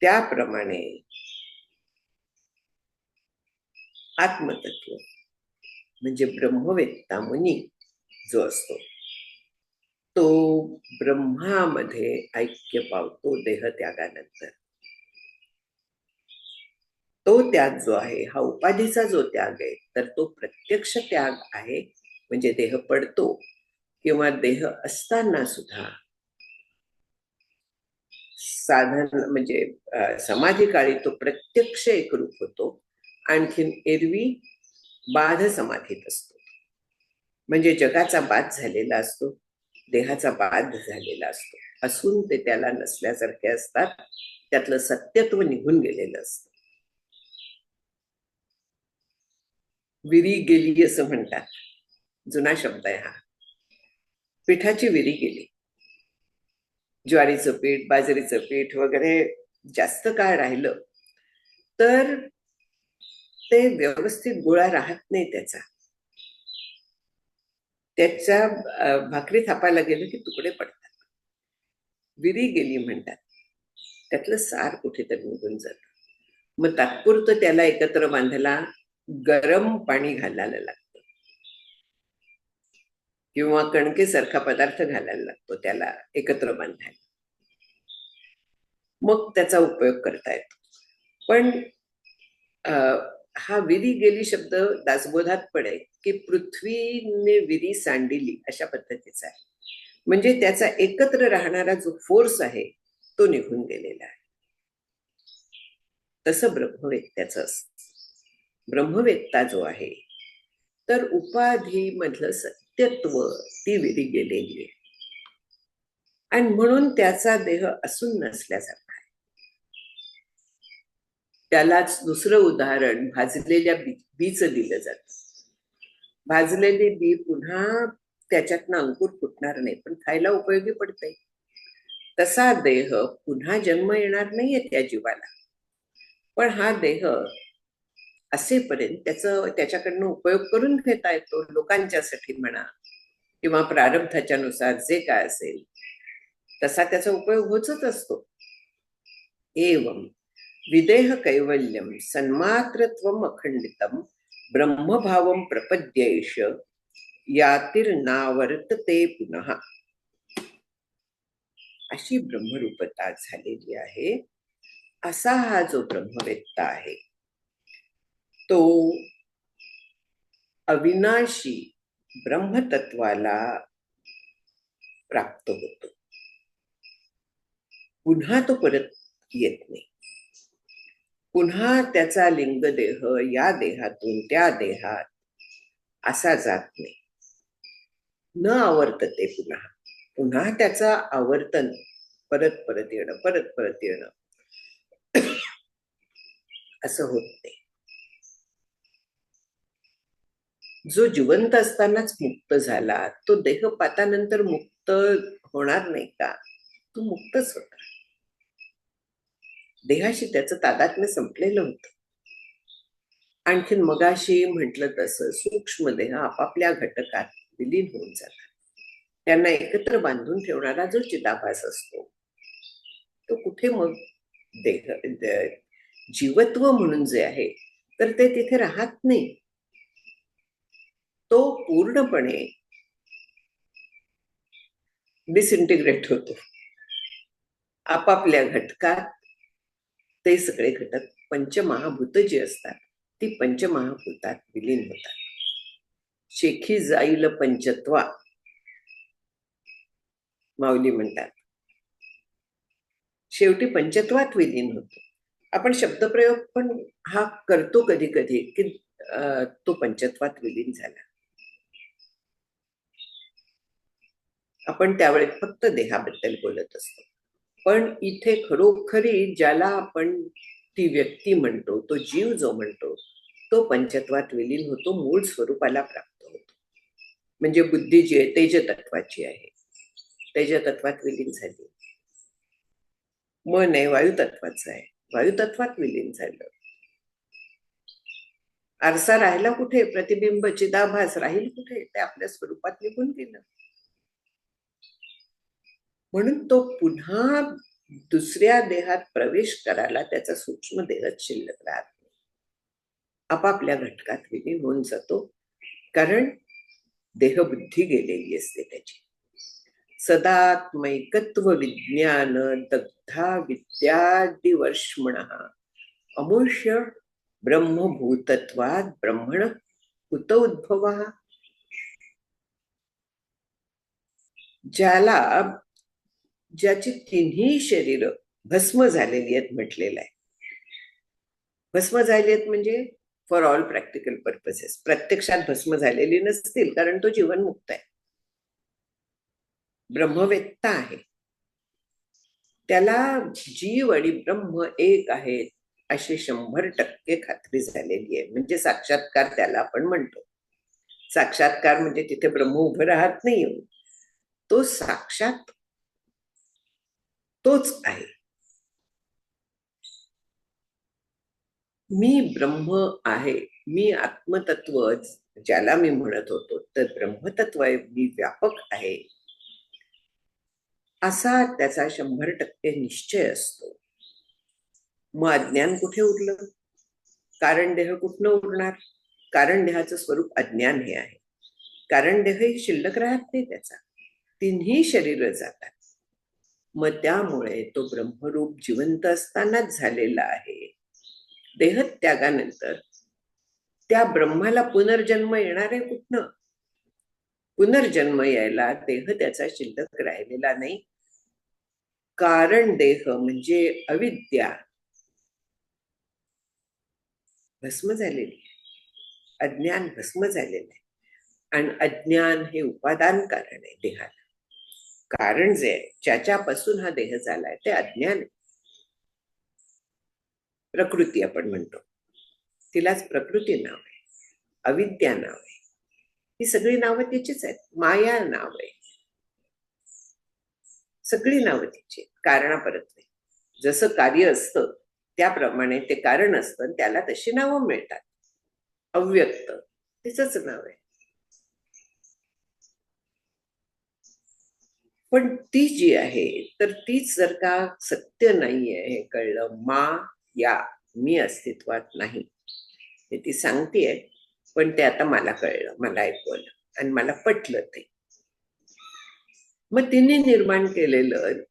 त्याप्रमाणे आत्मतत्व म्हणजे ब्रह्मवेत्ता मुनी जो असतो तो ब्रह्मामध्ये ऐक्य पावतो देहत्यागानंतर. तो त्याग जो आहे हा उपाधीचा जो त्याग आहे तर तो प्रत्यक्ष त्याग आहे. म्हणजे देह पडतो किंवा देह असताना सुद्धा साधन म्हणजे समाधी काळी तो प्रत्यक्ष एकरूप होतो. आणखीन एरवी बाध समाधीत असतो. म्हणजे जगाचा बाध झालेला असतो, देहाचा बाध झालेला असतो, असून ते त्याला नसल्यासारखे असतात. त्यातलं सत्यत्व निघून गेलेलं असतं. विरी गेली असं म्हणतात, जुना शब्द आहे हा. पिठाची विरी गेली. ज्वारीचं पीठ, बाजरीचं पीठ वगैरे जास्त काळ राहिलं तर ते व्यवस्थित गोळा राहत नाही. त्याच्या भाकरी थापायला गेलं की तुकडे पडतात. विरी गेली म्हणतात. त्यातलं सार कुठेतरी निघून जातं. मग तात्पुरतं त्याला एकत्र बांधायला गरम पाणी घालायला लागतं किंवा कणकेसारखा पदार्थ घालायला लागतो त्याला एकत्र बांधायला. मग त्याचा उपयोग करता येतो. पण हा विरी गेली शब्द दासबोधात पण आहे की पृथ्वीने विरी सांडिली अशा पद्धतीचा आहे. म्हणजे त्याचा एकत्र राहणारा जो फोर्स आहे तो निघून गेलेला आहे. तसं ब्रह्मवेत्त्याचं असतं. ब्रह्मवेत्ता जो आहे तर उपाधी मधलं सत्यत्व ती विरी गेलेली आहे आणि म्हणून त्याचा देह असून नसल्यासारखा आहे. त्यालाच दुसरं उदाहरण भाजलेल्या बीचं दिलं जातं. भाजलेले बी पुन्हा त्याच्यातनं अंकुर फुटणार नाही, पण खायला उपयोगी पडते. तसा देह पुन्हा जन्म येणार नाहीये त्या जीवाला, पण हा देह असेपर्यंत त्याच्याकडनं उपयोग करून घेता येतो. लोकांच्यासाठी म्हणा किंवा प्रारब्धाच्या नुसार जे काय असेल तसा त्याचा उपयोग होतच असतो. एवं विदेह कैवल्यम सन्मात्रत्वम अखंडितम ब्रह्मभावम प्रपद्येष यातिर्नावर्तते पुनः. अशी ब्रह्मरूपता झालेली आहे. असा हा जो ब्रह्मवेत्ता आहे तो अविनाशी ब्रह्मतत्वाला प्राप्त होतो. पुन्हा तो परत येत नाही. पुन्हा त्याचा लिंगदेह या देहातून त्या देहात असा जात नाही. न आवर्तते पुन्हा. पुन्हा त्याचा आवर्तन परत परत येणं, परत परत येणं असं होत नाही. जो जिवंत असतानाच मुक्त झाला तो देहपातानंतर मुक्त होणार नाही का? तो मुक्तच होता. देहाशी त्याचं तादात्म्य संपलेलं होतं. आणखीन मगाशी म्हटलं तसं सूक्ष्म देह आपापल्या घटकात विलीन होऊन जातात. त्यांना एकत्र बांधून ठेवणारा जो चिदाभास असतो तो कुठे मग देह जीवत्व म्हणून जे आहे तर ते तिथे राहत नाही. तो पूर्णपणे डिसइंटिग्रेट होतो. आपापल्या घटकात ते सगळे घटक पंचमहाभूत जी असतात ती पंचमहाभूतात विलीन होतात. शेखी जाईल पंचत्वा माऊली म्हणतात. शेवटी पंचत्वात विलीन होतो. आपण शब्दप्रयोग पण हा करतो कधी कधी की तो पंचत्वात विलीन झाला. आपण त्यावेळेस फक्त देहाबद्दल बोलत असतो. पण इथे खरोखरी ज्याला आपण ती व्यक्ती म्हणतो, तो जीव जो म्हणतो तो पंचत्वात विलीन होतो, मूळ स्वरूपाला प्राप्त होतो. म्हणजे बुद्धी जी आहे तेज तत्वाची आहे, तेज तत्वात विलीन झाली. मन आहे वायू तत्वाचं आहे, वायू तत्वात विलीन झालं. आरसा राहिला कुठे? प्रतिबिंब चिदाभास राहील कुठे? ते आपल्या स्वरूपात निघून गेलं. म्हणून तो पुन्हा दुसऱ्या देहात प्रवेश करायला त्याचा सूक्ष्म देहच शिल्लक राहत नाही. आपापल्या घटकात विलीन होऊन जातो, कारण देहबुद्धी गेलेली असते त्याची. सदात्मैकत्व विज्ञान दग्धा विद्यादिवर्ष्मण अमुष्य ब्रह्मभूतत्वात् ब्रह्मण कुत उद्भव. ज्याची तिन्ही शरीर भस्म झालेली आहेत म्हटलेलं आहे. भस्म झालेली आहेत म्हणजे फॉर ऑल प्रॅक्टिकल पर्पसेस. प्रत्यक्षात भस्म झालेली नसतील, कारण तो जीवनमुक्त आहे, ब्रह्मवेत्ता आहे. त्याला जीव आणि ब्रह्म एक आहेत अशी 100% खात्री झालेली आहे. म्हणजे साक्षात्कार त्याला आपण म्हणतो. साक्षात्कार म्हणजे तिथे ब्रह्म उभं राहत नाही, तो साक्षात तोच आहे. मी ब्रह्म आहे, मी आत्मतत्व ज्याला मी म्हणत होतो तर ब्रह्मतत्व आहे, मी व्यापक आहे, असा त्याचा 100% निश्चय असतो. मग अज्ञान कुठे उरलं? कारण देह कुठनं उरणार? कारण देहाचं स्वरूप अज्ञान हे आहे. कारण देह ही शिल्लक राहत नाही त्याचा, तिन्ही शरीर जातात. मग त्यामुळे तो ब्रह्मरूप जिवंत असतानाच झालेला आहे. देहत्यागानंतर त्या ब्रह्माला पुनर्जन्म येणार आहे कुठनं? पुनर्जन्म यायला देह त्याचा शिल्लक राहिलेला नाही. कारण देह म्हणजे अविद्या भस्म झालेली आहे, अज्ञान भस्म झालेलं आहे. आणि अज्ञान हे उपादान कारण आहे देहाला. कारण जे आहे, ज्याच्यापासून हा देह झालाय ते अज्ञान आहे. प्रकृती आपण म्हणतो, तिलाच प्रकृती नाव आहे, अविद्या नाव आहे. ही सगळी नावं तिचीच आहेत. माया नाव आहे, सगळी नावं तिची. कारणापरत नाही. जसं कार्य असतं त्याप्रमाणे ते कारण असतं, त्याला तशी नावं मिळतात. अव्यक्त तिचंच नाव आहे. पण ती जी आहे तर तीच जर का सत्य नाहीये हे कळलं, या मी अस्तित्वात नाही हे ती सांगतेय, पण ते आता मला कळलं, मला ऐकवलं आणि मला पटलं ते. मग तिने निर्माण केलेलं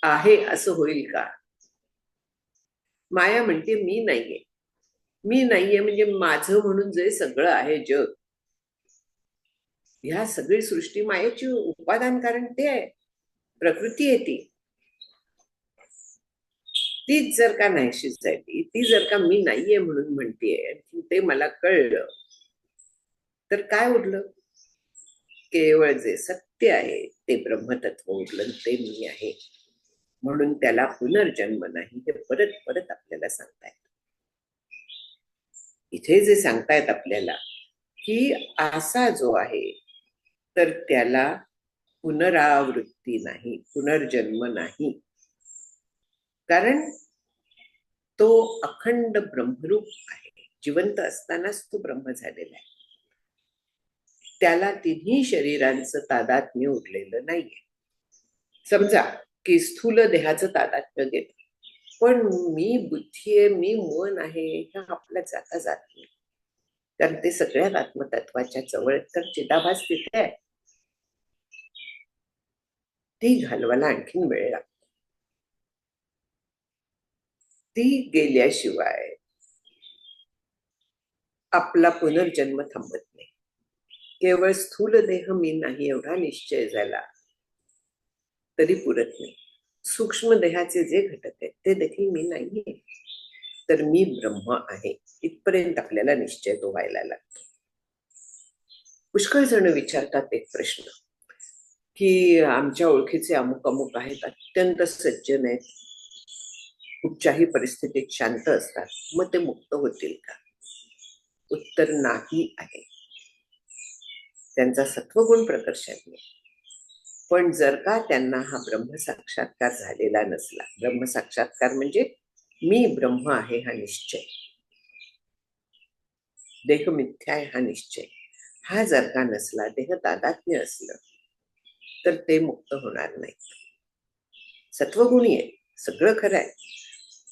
आहे असं होईल का? माया म्हणते मी नाहीये. मी नाहीये म्हणजे माझं म्हणून जे सगळं आहे जग, ह्या सगळी सृष्टी मायेची उपादान कारण ते आहे, प्रकृती आहे ती. तीच जर का नाहीशी झाली, ती जर का मी नाहीये म्हणून म्हणतेय, ते मला कळलं, तर काय उरलं? केवळ जे सत्य आहे ते ब्रह्मतत्व उरलं, ते मी आहे. म्हणून त्याला पुनर्जन्म नाही हे परत परत आपल्याला सांगतायत. इथे जे सांगतायत आपल्याला की असा जो आहे तर त्याला पुनरावृत्ती नाही, पुनर्जन्म नाही, कारण तो अखंड ब्रह्मरूप आहे. जिवंत असतानाच तो ब्रह्म झालेला आहे. त्याला तिन्ही शरीरांचं तादात्म्य उरलेलं नाहीये. समजा की स्थूल देहाचं तादात्म्य घेत, पण मी बुद्धी आहे, मी मन आहे, हे आपल्या जाता जात नाही. कारण ते सगळ्यात आत्मतत्वाच्या जवळ तर चिदाभास तिथे आहे, ती घालवायला आणखीन वेळ लागतो. ती गेल्याशिवाय आपला पुनर्जन्म थांबत नाही. केवळ स्थूल देह मी नाही एवढा निश्चय झाला तरी पुरत नाही. सूक्ष्म देहाचे जे घटक आहेत ते देखील मी नाहीये, तर मी ब्रह्म आहे इथपर्यंत आपल्याला निश्चय तो व्हायला लागतो. पुष्कळ जण विचारतात एक प्रश्न की आमच्या ओळखीचे अमुक अमुक आहेत, अत्यंत सज्जन आहेत, कुठच्याही परिस्थितीत शांत असतात, मग ते मुक्त होतील का? उत्तर नाही आहे. त्यांचा सत्वगुण प्रकर्षात नाही. पण जर का त्यांना हा ब्रह्मसाक्षात्कार झालेला नसला, ब्रह्मसाक्षात्कार म्हणजे मी ब्रह्म आहे हा निश्चय, देह मिथ्या आहे हा निश्चय, हा जर का नसला, देह तादात्म्य असलं, तर ते मुक्त होणार नाही. सत्वगुणी आहे, सगळं खरं आहे,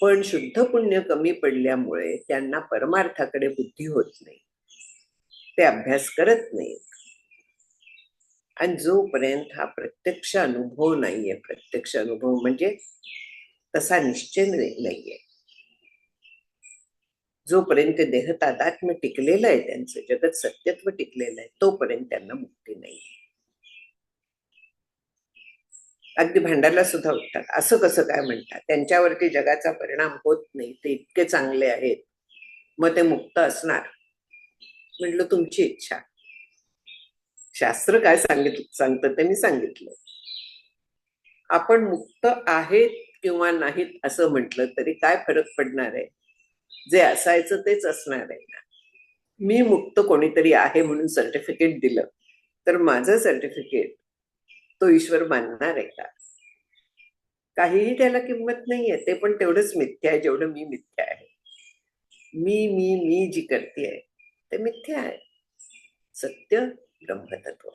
पण शुद्ध पुण्य कमी पडल्यामुळे त्यांना परमार्थाकडे बुद्धी होत नाही, ते अभ्यास करत नाही. आणि जोपर्यंत हा प्रत्यक्ष अनुभव नाहीये, प्रत्यक्ष अनुभव म्हणजे तसा निश्चय नाहीये, जोपर्यंत देह तादात्म्य टिकलेलं आहे, त्यांचं जगत सत्यत्व टिकलेलं आहे, तोपर्यंत त्यांना मुक्ती नाहीये. अगदी भांडायला सुद्धा उठतात, असं कसं काय म्हणतात, त्यांच्यावरती जगाचा परिणाम होत नाही, ते इतके चांगले आहेत, मग ते मुक्त असणार. म्हटलं तुमची इच्छा, शास्त्र काय सांगतं ते मी सांगितलं. आपण मुक्त आहेत किंवा नाहीत असं म्हटलं तरी काय फरक पडणार आहे, जे असायचं तेच असणार आहे ना. मी मुक्त कोणीतरी आहे म्हणून सर्टिफिकेट दिलं तर माझं सर्टिफिकेट तो ईश्वर मानणार आहे का? काहीही त्याला किंमत नाहीये, ते पण तेवढंच मिथ्या आहे जेवढं मी मिथ्या आहे. मी जी करते आहे ते मिथ्या आहे. सत्य ब्रह्मतत्व.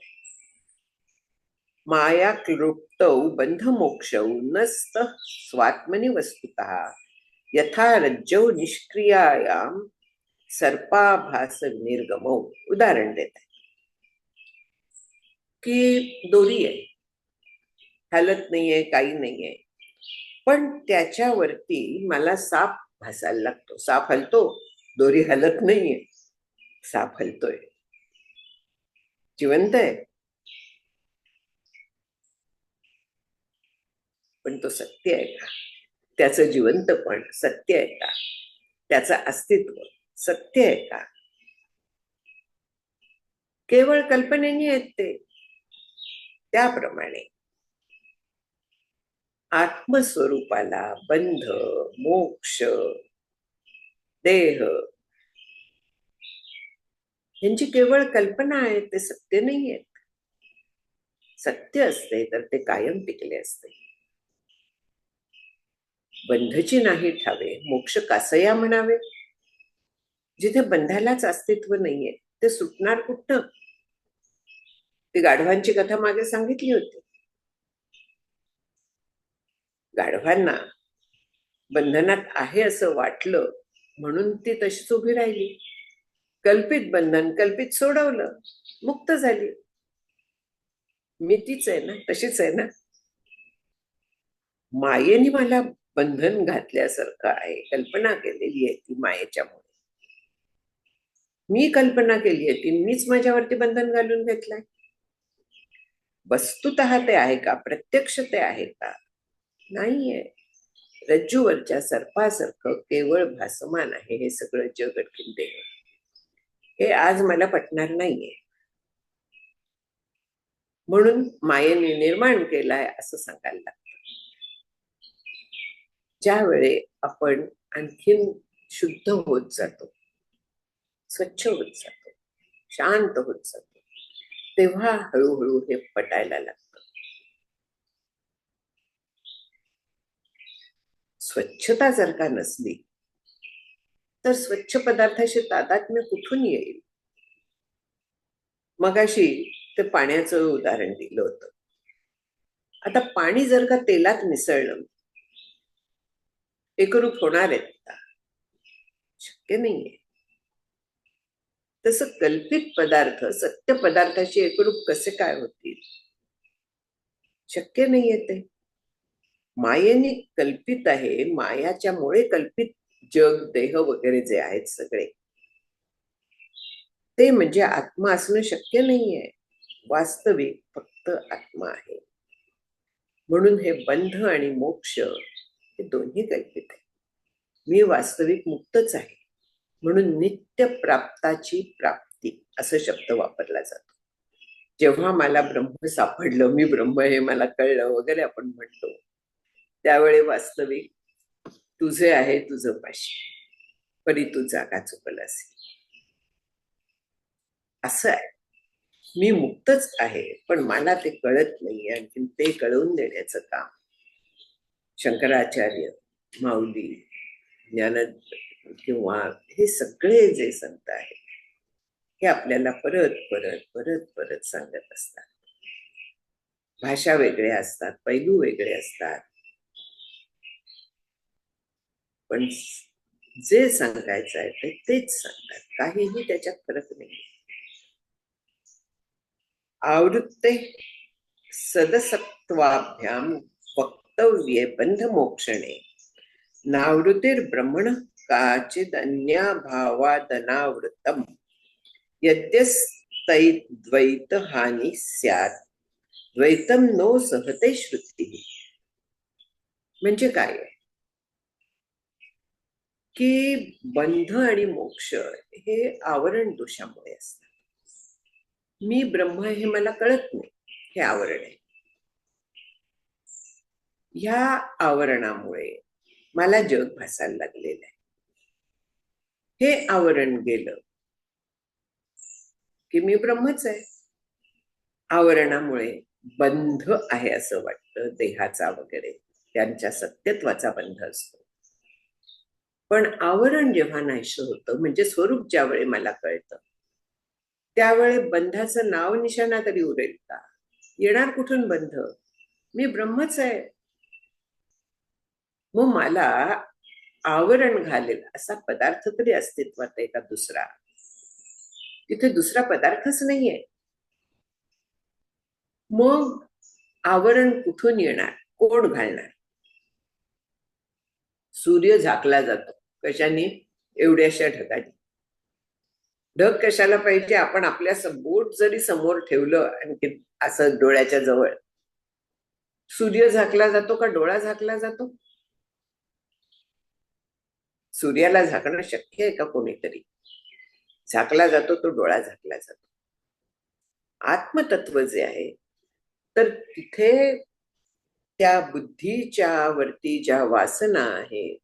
माया क्लृप्तौ बंधमोक्षौ नस्त स्वात्मनि वस्तुतः यथा रज्जौ निष्क्रियायाम सर्पाभास निर्गमो. उदाहरण देत आहे की दोरी आहे, हलत नाहीये, काही नाहीये, पण त्याच्यावरती मला साप भासायला लागतो. साप हलतो, दोरी हलत नाहीये, साप हलतोय, जिवंत आहे, पण तो सत्य आहे का? त्याचं जिवंतपण सत्य आहे का? त्याचं अस्तित्व सत्य आहे का? केवळ कल्पनेने आहेत ते. त्याप्रमाणे आत्मस्वरूपाला बंध, मोक्ष, देह यांची केवळ कल्पना आहे, ते सत्य नाही आहेत. सत्य असते तर ते कायम टिकले असते. बंधची नाही ठावे मोक्ष कासया म्हणावे. जिथे बंधालाच अस्तित्व नाहीये ते सुटणार कुठं? ती गाढवांची कथा मागे सांगितली होती. गाढवांना बंधनात आहे असं वाटलं म्हणून ती तशीच उभी राहिली. कल्पित बंधन कल्पित सोडवलं, मुक्त झाली. मी तीच आहे ना, तशीच आहे ना. मायेने मला बंधन घातल्यासारखं आहे, कल्पना केलेली आहे ती मायेच्यामुळे. मी कल्पना केली आहे ती, मीच माझ्यावरती बंधन घालून घेतलंय. वस्तुतः ते आहे का? प्रत्यक्ष ते आहे का? नाहीये. रज्जूवरच्या सर्पासारखं केवळ भासमान आहे हे सगळं जग, अखिल देह. हे आज मला पटणार नाहीये, म्हणून मायेने निर्माण केलाय असं सांगायला लागतं. ज्यावेळी आपण आणखीन शुद्ध होत जातो, स्वच्छ होत जातो, शांत होत जातो, तेव्हा हळूहळू हे पटायला लागतं. स्वच्छता जर का नसली तर स्वच्छ पदार्थाशी तादात्म्य कुठून येईल? मगाशी ते पाण्याचं उदाहरण दिलं होतं. आता पाणी जर का तेलात मिसळलं, एकरूप होणार आहेत का? शक्य नाहीये. तसं कल्पित पदार्थ सत्य पदार्थाशी एकरूप कसे काय होतील? शक्य नाहीये ते. मायेने कल्पित आहे, मायाच्यामुळे कल्पित जग, देह वगैरे जे आहेत सगळे, ते म्हणजे आत्मा असणं शक्य नाहीये. वास्तविक फक्त आत्मा आहे. म्हणून हे बंध आणि मोक्ष हे दोन्ही कल्पित आहे. मी वास्तविक मुक्तच आहे, म्हणून नित्य प्राप्ताची प्राप्ती असं शब्द वापरला जातो. जेव्हा मला ब्रह्म सापडलं, मी ब्रह्म हे मला कळलं वगैरे आपण म्हणतो, त्यावेळी वास्तविक तुझे आहे तुझं पाशी, परी तू जागा चुकलासी असं आहे. मी मुक्तच आहे, पण मला ते कळत नाही. आणखी ते कळवून देण्याचं काम शंकराचार्य, माऊली, ज्ञान किंवा हे सगळे जे संत आहेत हे आपल्याला परत परत परत परत सांगत असतात. भाषा वेगळ्या असतात, पैलू वेगळे असतात, पण जे सांगायचं आहे तेच सांगतात, काहीही त्याच्यात फरक नाही. आवृत्ते सदसत्वाभ्याम वक्तव्ये बंध मोक्षणे नावृत्तिर्ब्रह्मण काचिदन्या भावादनावृतम यद्यस्तैद्वैत हानी स्यात् द्वैतम नो सहते श्रुती. म्हणजे काय आहे की बंध आणि मोक्ष हे आवरण दोषामुळे असतात. मी ब्रह्म हे मला कळत नाही, हे आवरण आहे. ह्या आवरणामुळे मला जग भासायला लागलेलं आहे. हे आवरण गेलं की मी ब्रह्मच आहे. आवरणामुळे बंध आहे असं वाटतं, देहाचा वगैरे त्यांच्या सत्यत्वाचा बंध असतो. पण आवरण जेव्हा नाहीसं होतं, म्हणजे स्वरूप ज्यावेळी मला कळतं, त्यावेळी बंधाचं नाव निशाणा तरी उरेल का? येणार कुठून बंध? मी ब्रह्मच आहे. मग मला आवरण घालेल असा पदार्थ तरी अस्तित्वात आहे का दुसरा? तिथे दुसरा पदार्थच नाहीये. मग आवरण कुठून येणार? कोण घालणार? सूर्य झाकला जातो कशाने? एवढ्याशा ढगाने. ढग कशाला पाहिजे? आपण आपल्या बोट जरी समोर ठेवलं आणखी असं डोळ्याच्या जवळ, सूर्य झाकला जातो का डोळा झाकला जातो? सूर्याला झाकणं शक्य आहे का कोणीतरी? झाकला जातो तो डोळा झाकला जातो. आत्मतत्व जे आहे, तर तिथे त्या बुद्धीच्या वरती ज्या वासना आहे,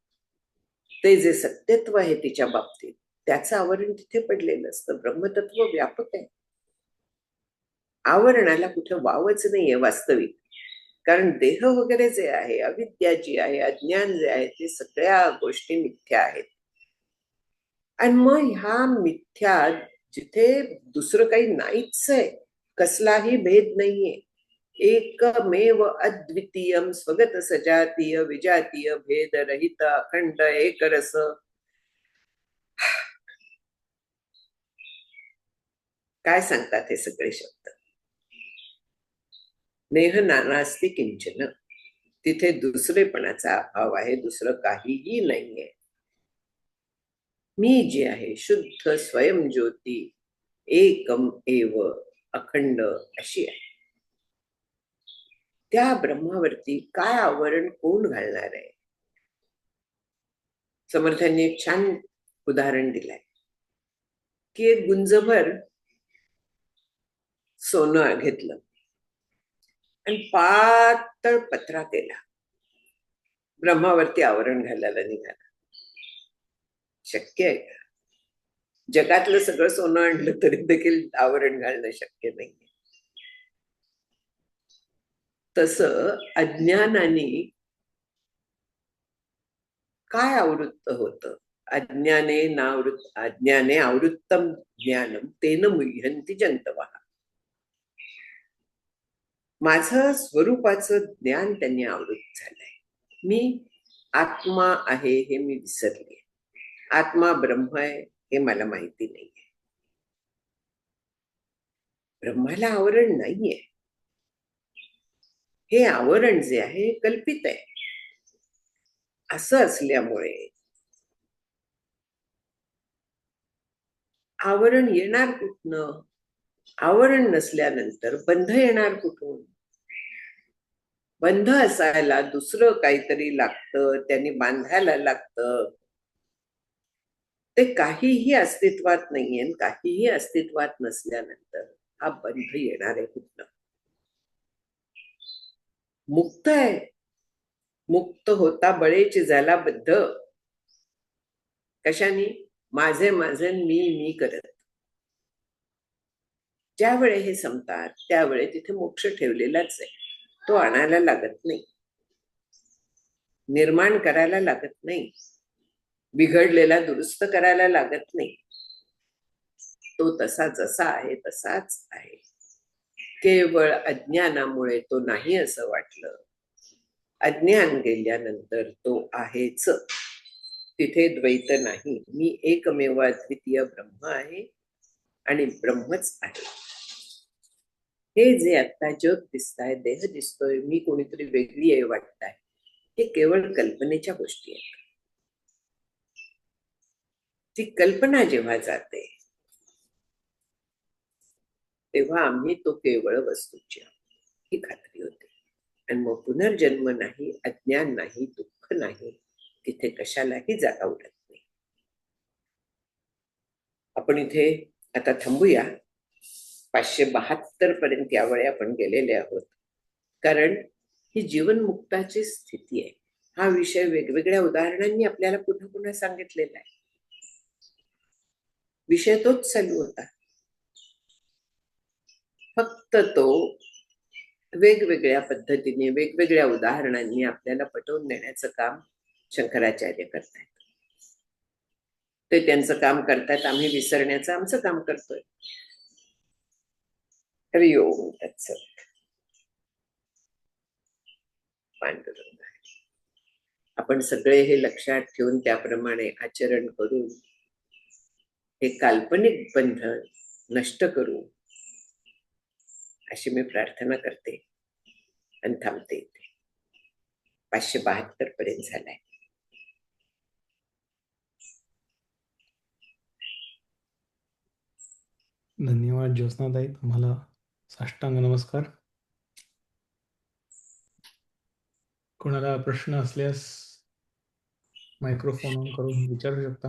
ते जे सत्यत्व आहे तिच्या बाबतीत, त्याचं आवरण तिथे पडलेलं असतं. ब्रह्मतत्व व्यापक आहे. आवरणाला कुठे वावच नाहीये वास्तविक. कारण देह वगैरे जे आहे, अविद्या जी आहे, अज्ञान जे आहे, ते सगळ्या गोष्टी मिथ्या आहेत. आणि मग ह्या मिथ्या जिथे दुसरं काही नाहीच आहे, कसलाही भेद नाहीये, एकमेव अद्वितीयम स्वगत सजातीय विजातीय भेद रहित अखंड एकरस, काय सांगतात हे सगळे शब्द? नेह नानास्ति किंचन. तिथे दुसरेपणाचा अभाव आहे, दुसरं काहीही नाहीये. मी जे आहे शुद्ध स्वयंज्योती एकम एव अखंड अशी आहे. त्या ब्रह्मावरती काय आवरण कोण घालणार आहे? समर्थांनी एक छान उदाहरण दिलंय की एक गुंजभर सोनं घेतलं आणि पातळ पत्रा केला, ब्रह्मावरती आवरण घालायला निघाला. शक्य आहे का? जगातलं सगळं सोनं आणलं तरी देखील आवरण घालणं शक्य नाही. तसं अज्ञानाने काय आवृत्त होतं? अज्ञाने आवृत्तम ज्ञानम तेन मुह्यंती जंतवः. माझं स्वरूपाचं ज्ञान त्यांनी आवृत्त झालंय. मी आत्मा आहे हे मी विसरले. आत्मा ब्रह्म आहे हे मला माहिती नाहीये. ब्रह्माला आवरण नाहीये. हे आवरण जे आहे कल्पित आहे. असं असल्यामुळे आवरण येणार कुठनं? आवरण नसल्यानंतर बंध येणार कुठून? बंध असायला दुसरं काहीतरी लागतं, त्यांनी बांधायला लागतं. ते काहीही अस्तित्वात नाहीये. काहीही अस्तित्वात नसल्यानंतर हा बंध येणार आहे कुठनं? मुक्त आहे. मुक्त होता बळेची झाला बद्ध. कशाने? माझे माझे मी करत. ज्यावेळे हे संपतात त्यावेळे तिथे मोक्ष ठेवलेलाच आहे. तो आणायला लागत नाही, निर्माण करायला लागत नाही, बिघडलेला दुरुस्त करायला लागत नाही. तो तसा जसा आहे तसाच आहे. केवळ अज्ञानामुळे तो नाही असं वाटलं. अज्ञान गेल्यानंतर तो आहेच. तिथे द्वैत नाही. मी एकमेव अद्वितीय ब्रह्म आहे आणि ब्रह्मच आहे. हे जे आता जग दिसताय, देह दिसतोय, मी कोणीतरी वेगळी आहे वाटताय, हे केवळ कल्पनेच्या गोष्टी आहेत. ती कल्पना जेव्हा जाते तेव्हा आम्ही तो केवळ वस्तूची आहोत ही खात्री होते. आणि मग पुनर्जन्म नाही, अज्ञान नाही, दुःख नाही, तिथे कशालाही जागा उडत नाही. आपण इथे आता थांबूया. 572 पर्यंत यावेळी आपण गेलेले आहोत. कारण ही जीवनमुक्ताची स्थिती आहे. हा विषय वेगवेगळ्या उदाहरणांनी आपल्याला पुन्हा पुन्हा सांगितलेला आहे. विषय तोच चालू होता, फक्त तो वेगवेगळ्या पद्धतीने वेगवेगळ्या उदाहरणांनी आपल्याला पटवून देण्याचं काम शंकराचार्य करतायत. ते त्यांचं काम करतायत, आम्ही विसरण्याचं आमचं काम करतोय. हरिओम तत्सत. पांडुरंग. आपण सगळे हे लक्षात ठेवून त्याप्रमाणे आचरण करून हे काल्पनिक बंधन नष्ट करू अशी मी प्रार्थना करते आणि थांबते इथे. 572 पर्यंत झालाय. धन्यवाद ज्योत्स्नाताई, तुम्हाला साष्टांग नमस्कार. कोणाला प्रश्न असल्यास मायक्रोफोन ऑन करून विचारू शकता.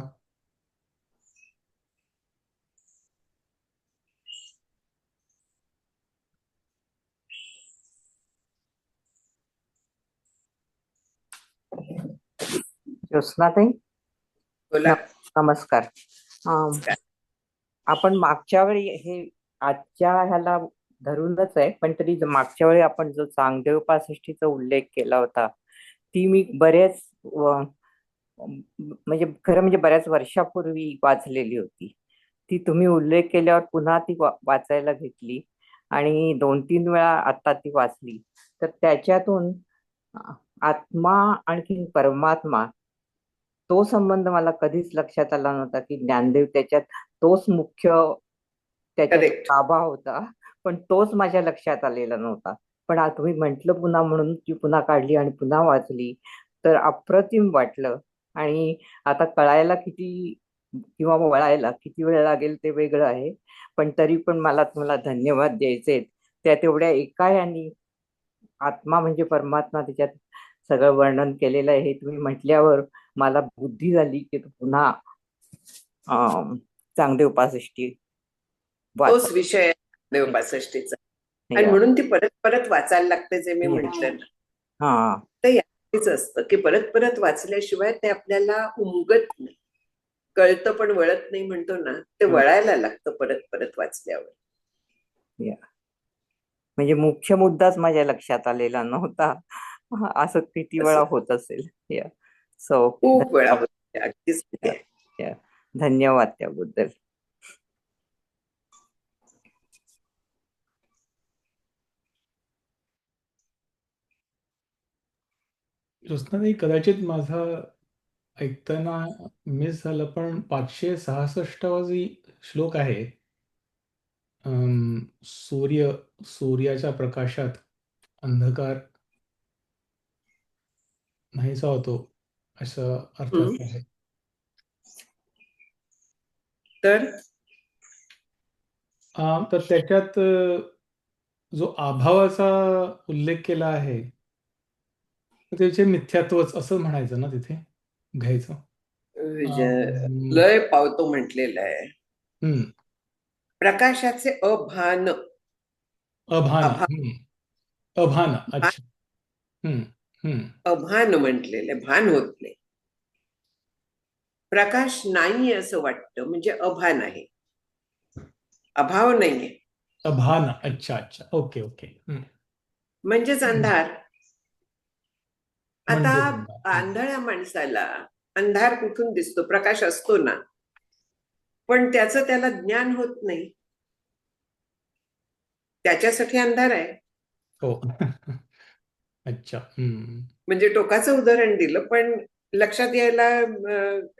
ज्योत्स्नाताई, बोला. नमस्कार. आपण मागच्या वेळी हे आजच्या ह्याला धरूनच आहे, पण तरी मागच्या वेळी आपण जो चांगदेव पासष्टीचा उल्लेख केला होता, ती मी बरेच म्हणजे खरं म्हणजे बऱ्याच वर्षापूर्वी वाचलेली होती. ती तुम्ही उल्लेख केल्यावर पुन्हा ती वाचायला घेतली आणि 2-3 वेळा आता ती वाचली. तर त्याच्यातून आत्मा आणखी परमात्मा तो संबंध मला कधीच लक्षात आला नव्हता की ज्ञानदेव त्याच्यात तोच मुख्य त्याच्यात Correct. गाभा होता, पण तोच माझ्या लक्षात आलेला नव्हता. पण आज तुम्ही म्हटलं पुन्हा म्हणून ती पुन्हा काढली आणि पुन्हा वाचली तर अप्रतिम वाटलं. आणि आता कळायला किती किंवा वळायला किती वेळ लागेल ते वेगळं आहे, पण तरी पण मला तुम्हाला धन्यवाद द्यायचे. त्या तेवढ्या एका यांनी आत्मा म्हणजे परमात्मा त्याच्यात सगळं वर्णन केलेलं आहे हे तुम्ही म्हटल्यावर मला बुद्धी झाली की पुन्हा चांगदेव पासष्टी तोच विषय देव 65चा. आणि म्हणून ती परत परत वाचायला लागते, जे मी म्हटलं ना, ते याच असतं की परत परत वाचल्याशिवाय ते आपल्याला उमगत नाही, कळतं पण वळत नाही म्हणतो ना, ते वळायला लागतं परत परत वाचल्यावर. म्हणजे मुख्य मुद्दाच माझ्या लक्षात आलेला नव्हता, असं किती वेळा होत असेल. सो खूप वेळा होत, अगदीच. धन्यवाद त्याबद्दल. ज्योत्स्नाताई, कदाचित माझा ऐकताना मिस झालं, पण 566वा जी श्लोक आहे, सूर्याच्या प्रकाशात अंधकार नाहीसा होतो, असं अर्थात आहे. तर त्याच्यात जो अभावाचा उल्लेख केला आहे त्याचे मिथ्यात्वच असं म्हणायचं ना, तिथे घ्यायचं. लय पावतो म्हटलेलं आहे. प्रकाशाचे अभान. अभान. अच्छा. अभान म्हटलेलं, भान होत नाही. प्रकाश नाही असं वाटतं म्हणजे अभान आहे, अभाव नाहीये. अभान. अच्छा अच्छा. Okay okay. म्हणजेच अंधार. आता आंधळ्या माणसाला अंधार कुठून दिसतो? प्रकाश असतो ना, पण त्याचं त्याला ज्ञान होत नाही, त्याच्यासाठी अंधार आहे. हो. अच्छा. म्हणजे टोकाचं उदाहरण दिलं, पण लक्षात यायला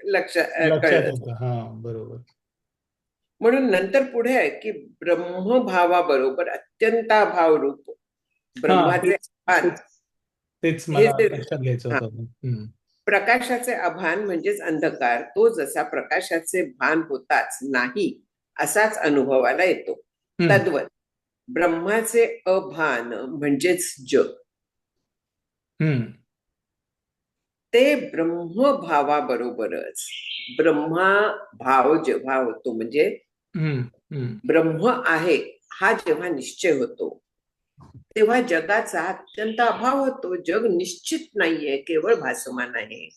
लक्षात कळलं. येतं. हा, बरोबर. म्हणून नंतर पुढे आहे की ब्रह्मभावाबरोबर अत्यंताभाव रूप हा, ब्रह्माचे तेच अभान. तेच तेच हे मला जे लक्षात घ्यायचं हा, होतं. हम्म. प्रकाशाचे अभान म्हणजेच अंधकार, तो जसा प्रकाशाचे भान होताच नाही असाच अनुभवाला येतो. हम्म. तद्वत ब्रह्माचे अभान म्हणजेच जग, हम्म. ते ब्रह्मभावाबरोबरच ब्रह्मा भाव जेव्हा होतो म्हणजे हम्म. हम्म. ब्रह्म आहे हा जेव्हा निश्चय होतो तेव्हा जगाचा अत्यंत अभाव होतो. जग निश्चित नाहीये, केवळ भासमान आहे.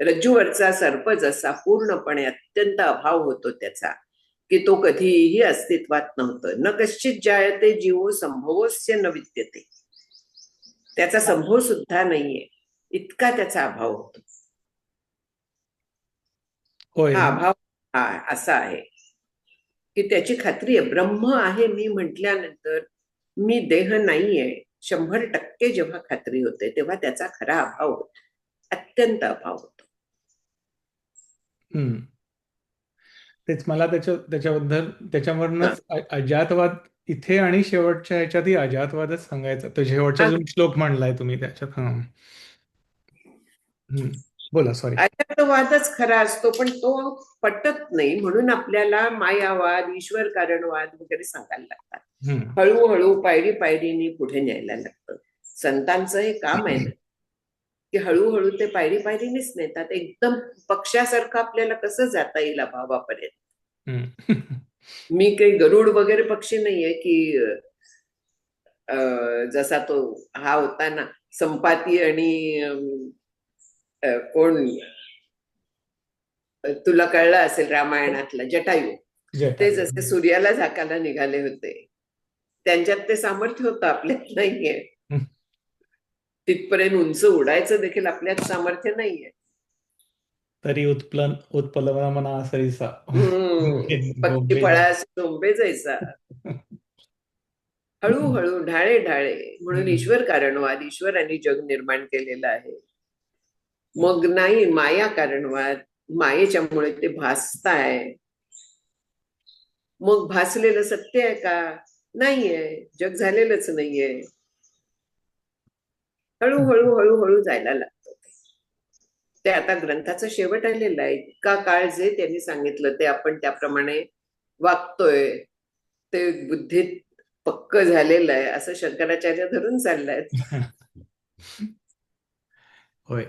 रज्जूवरचा सर्प जसा पूर्णपणे अत्यंत अभाव होतो त्याचा, की तो कधीही अस्तित्वात नव्हतं. न कश्चित जायते जीवो संभवस्य न विद्यते, त्याचा संभव सुद्धा नाहीये, इतका त्याचा अभाव होतो. होय. हा अभाव हा असा आहे की त्याची खात्री आहे ब्रह्म आहे मी म्हटल्यानंतर मी देह नाहीये 100% जेव्हा खात्री होते तेव्हा त्याचा खरा अभाव होतो, अत्यंत अभाव होतो. हम्म. तेच मला त्याच्याबद्दल हा, त्याच्यावरनच अजातवाद इथे आणि शेवटच्या ह्याच्यातही अजातवादच सांगायचा. तो शेवटचा हा. जो श्लोक म्हणलाय तुम्ही त्याच्यात. हा. हम्म. बोला, सॉरी. अजातवादच खरा असतो, पण तो पटत नाही म्हणून आपल्याला मायावाद, ईश्वर कारणवाद वगैरे सांगायला लागतात. हम्म. हळूहळू पायरी पायरीने पुढे न्यायला लागतं. संतांचं हे काम आहे ना, की हळूहळू ते पायरी पायरीनेच नेतात. एकदम पक्षासारखं आपल्याला कसं जाता येईल अभावापर्यंत. हम्म. मी काही गरुड वगैरे पक्षी नाहीये की जसा तो हा होता ना संपाती आणि कोण तुला कळलं असेल रामायणातला जटायू, ते जटायू. जसे सूर्याला झाकायला निघाले होते त्यांच्यात ते सामर्थ्य होतं, आपल्यात नाहीये. हम्म. तिथपर्यंत उंच उडायचं देखील आपल्यात सामर्थ्य नाहीये. तरी उत्पलवना मना सरिसा पक्षी बोंबे पळास डोंबे जायचा. हळूहळू ढाळे ढाळे म्हणून हम्म. ईश्वर कारणवाद, ईश्वराने जग निर्माण केलेलं आहे. मग नाही माया कारणवाद, मायेच्यामुळे ते भासताय. मग भासलेलं सत्य आहे का? नाहीये, जग झालेलंच नाहीये. हळूहळू हळूहळू जायला लागतं ते. आता ग्रंथाचा शेवट आलेला आहे. इतका काळ जे त्यांनी सांगितलं ते आपण त्याप्रमाणे वागतोय, ते बुद्धीत पक्क झालेलं आहे असं शंकराचार्य धरून चाललाय. होय.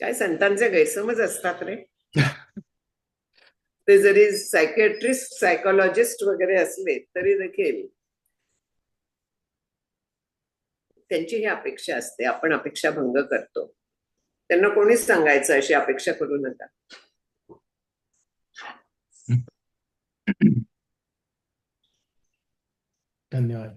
काय संतांचे गैरसमज असतात रे. ते जरी सायकेट्रिस्ट सायकोलॉजिस्ट वगैरे असले तरी देखील त्यांची ही अपेक्षा असते. आपण अपेक्षा भंग करतो. त्यांना कोणीच सांगायचं अशी अपेक्षा करू नका. धन्यवाद.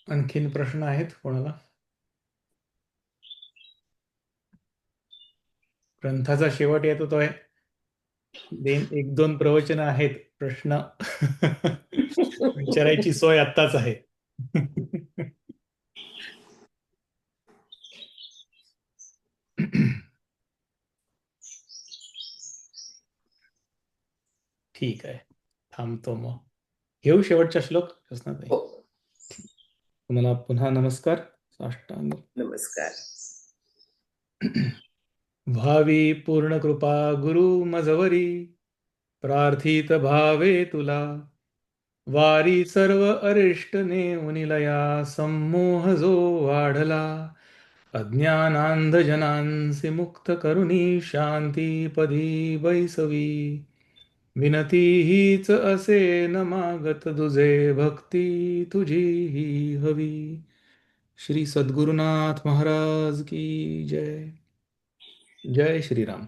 आणखीन प्रश्न आहेत कोणाला? ग्रंथाचा शेवट येतोय. एक दोन प्रवचन आहेत. प्रश्न विचारायची सोय आत्ताच आहे. ठीक आहे, थांबतो मग. घेऊ शेवटचा श्लोक नाही. हो, तुम्हाला पुन्हा नमस्कार, साष्टांग नमस्कार. भावी पूर्ण कृपा गुरु मजवरी, प्रार्थित भावे तुला. वारी सर्व अरिष्ट नेऊनिलया, संमोह जो वाढला. अज्ञानांधजनांसी मुक्त करुणी, शांतीपदी बैसवी. विनती हीच असे न मागत तुझे, भक्ती तुझी ही हवी. श्री सद्गुरुनाथ महाराज की जय. जय श्रीराम.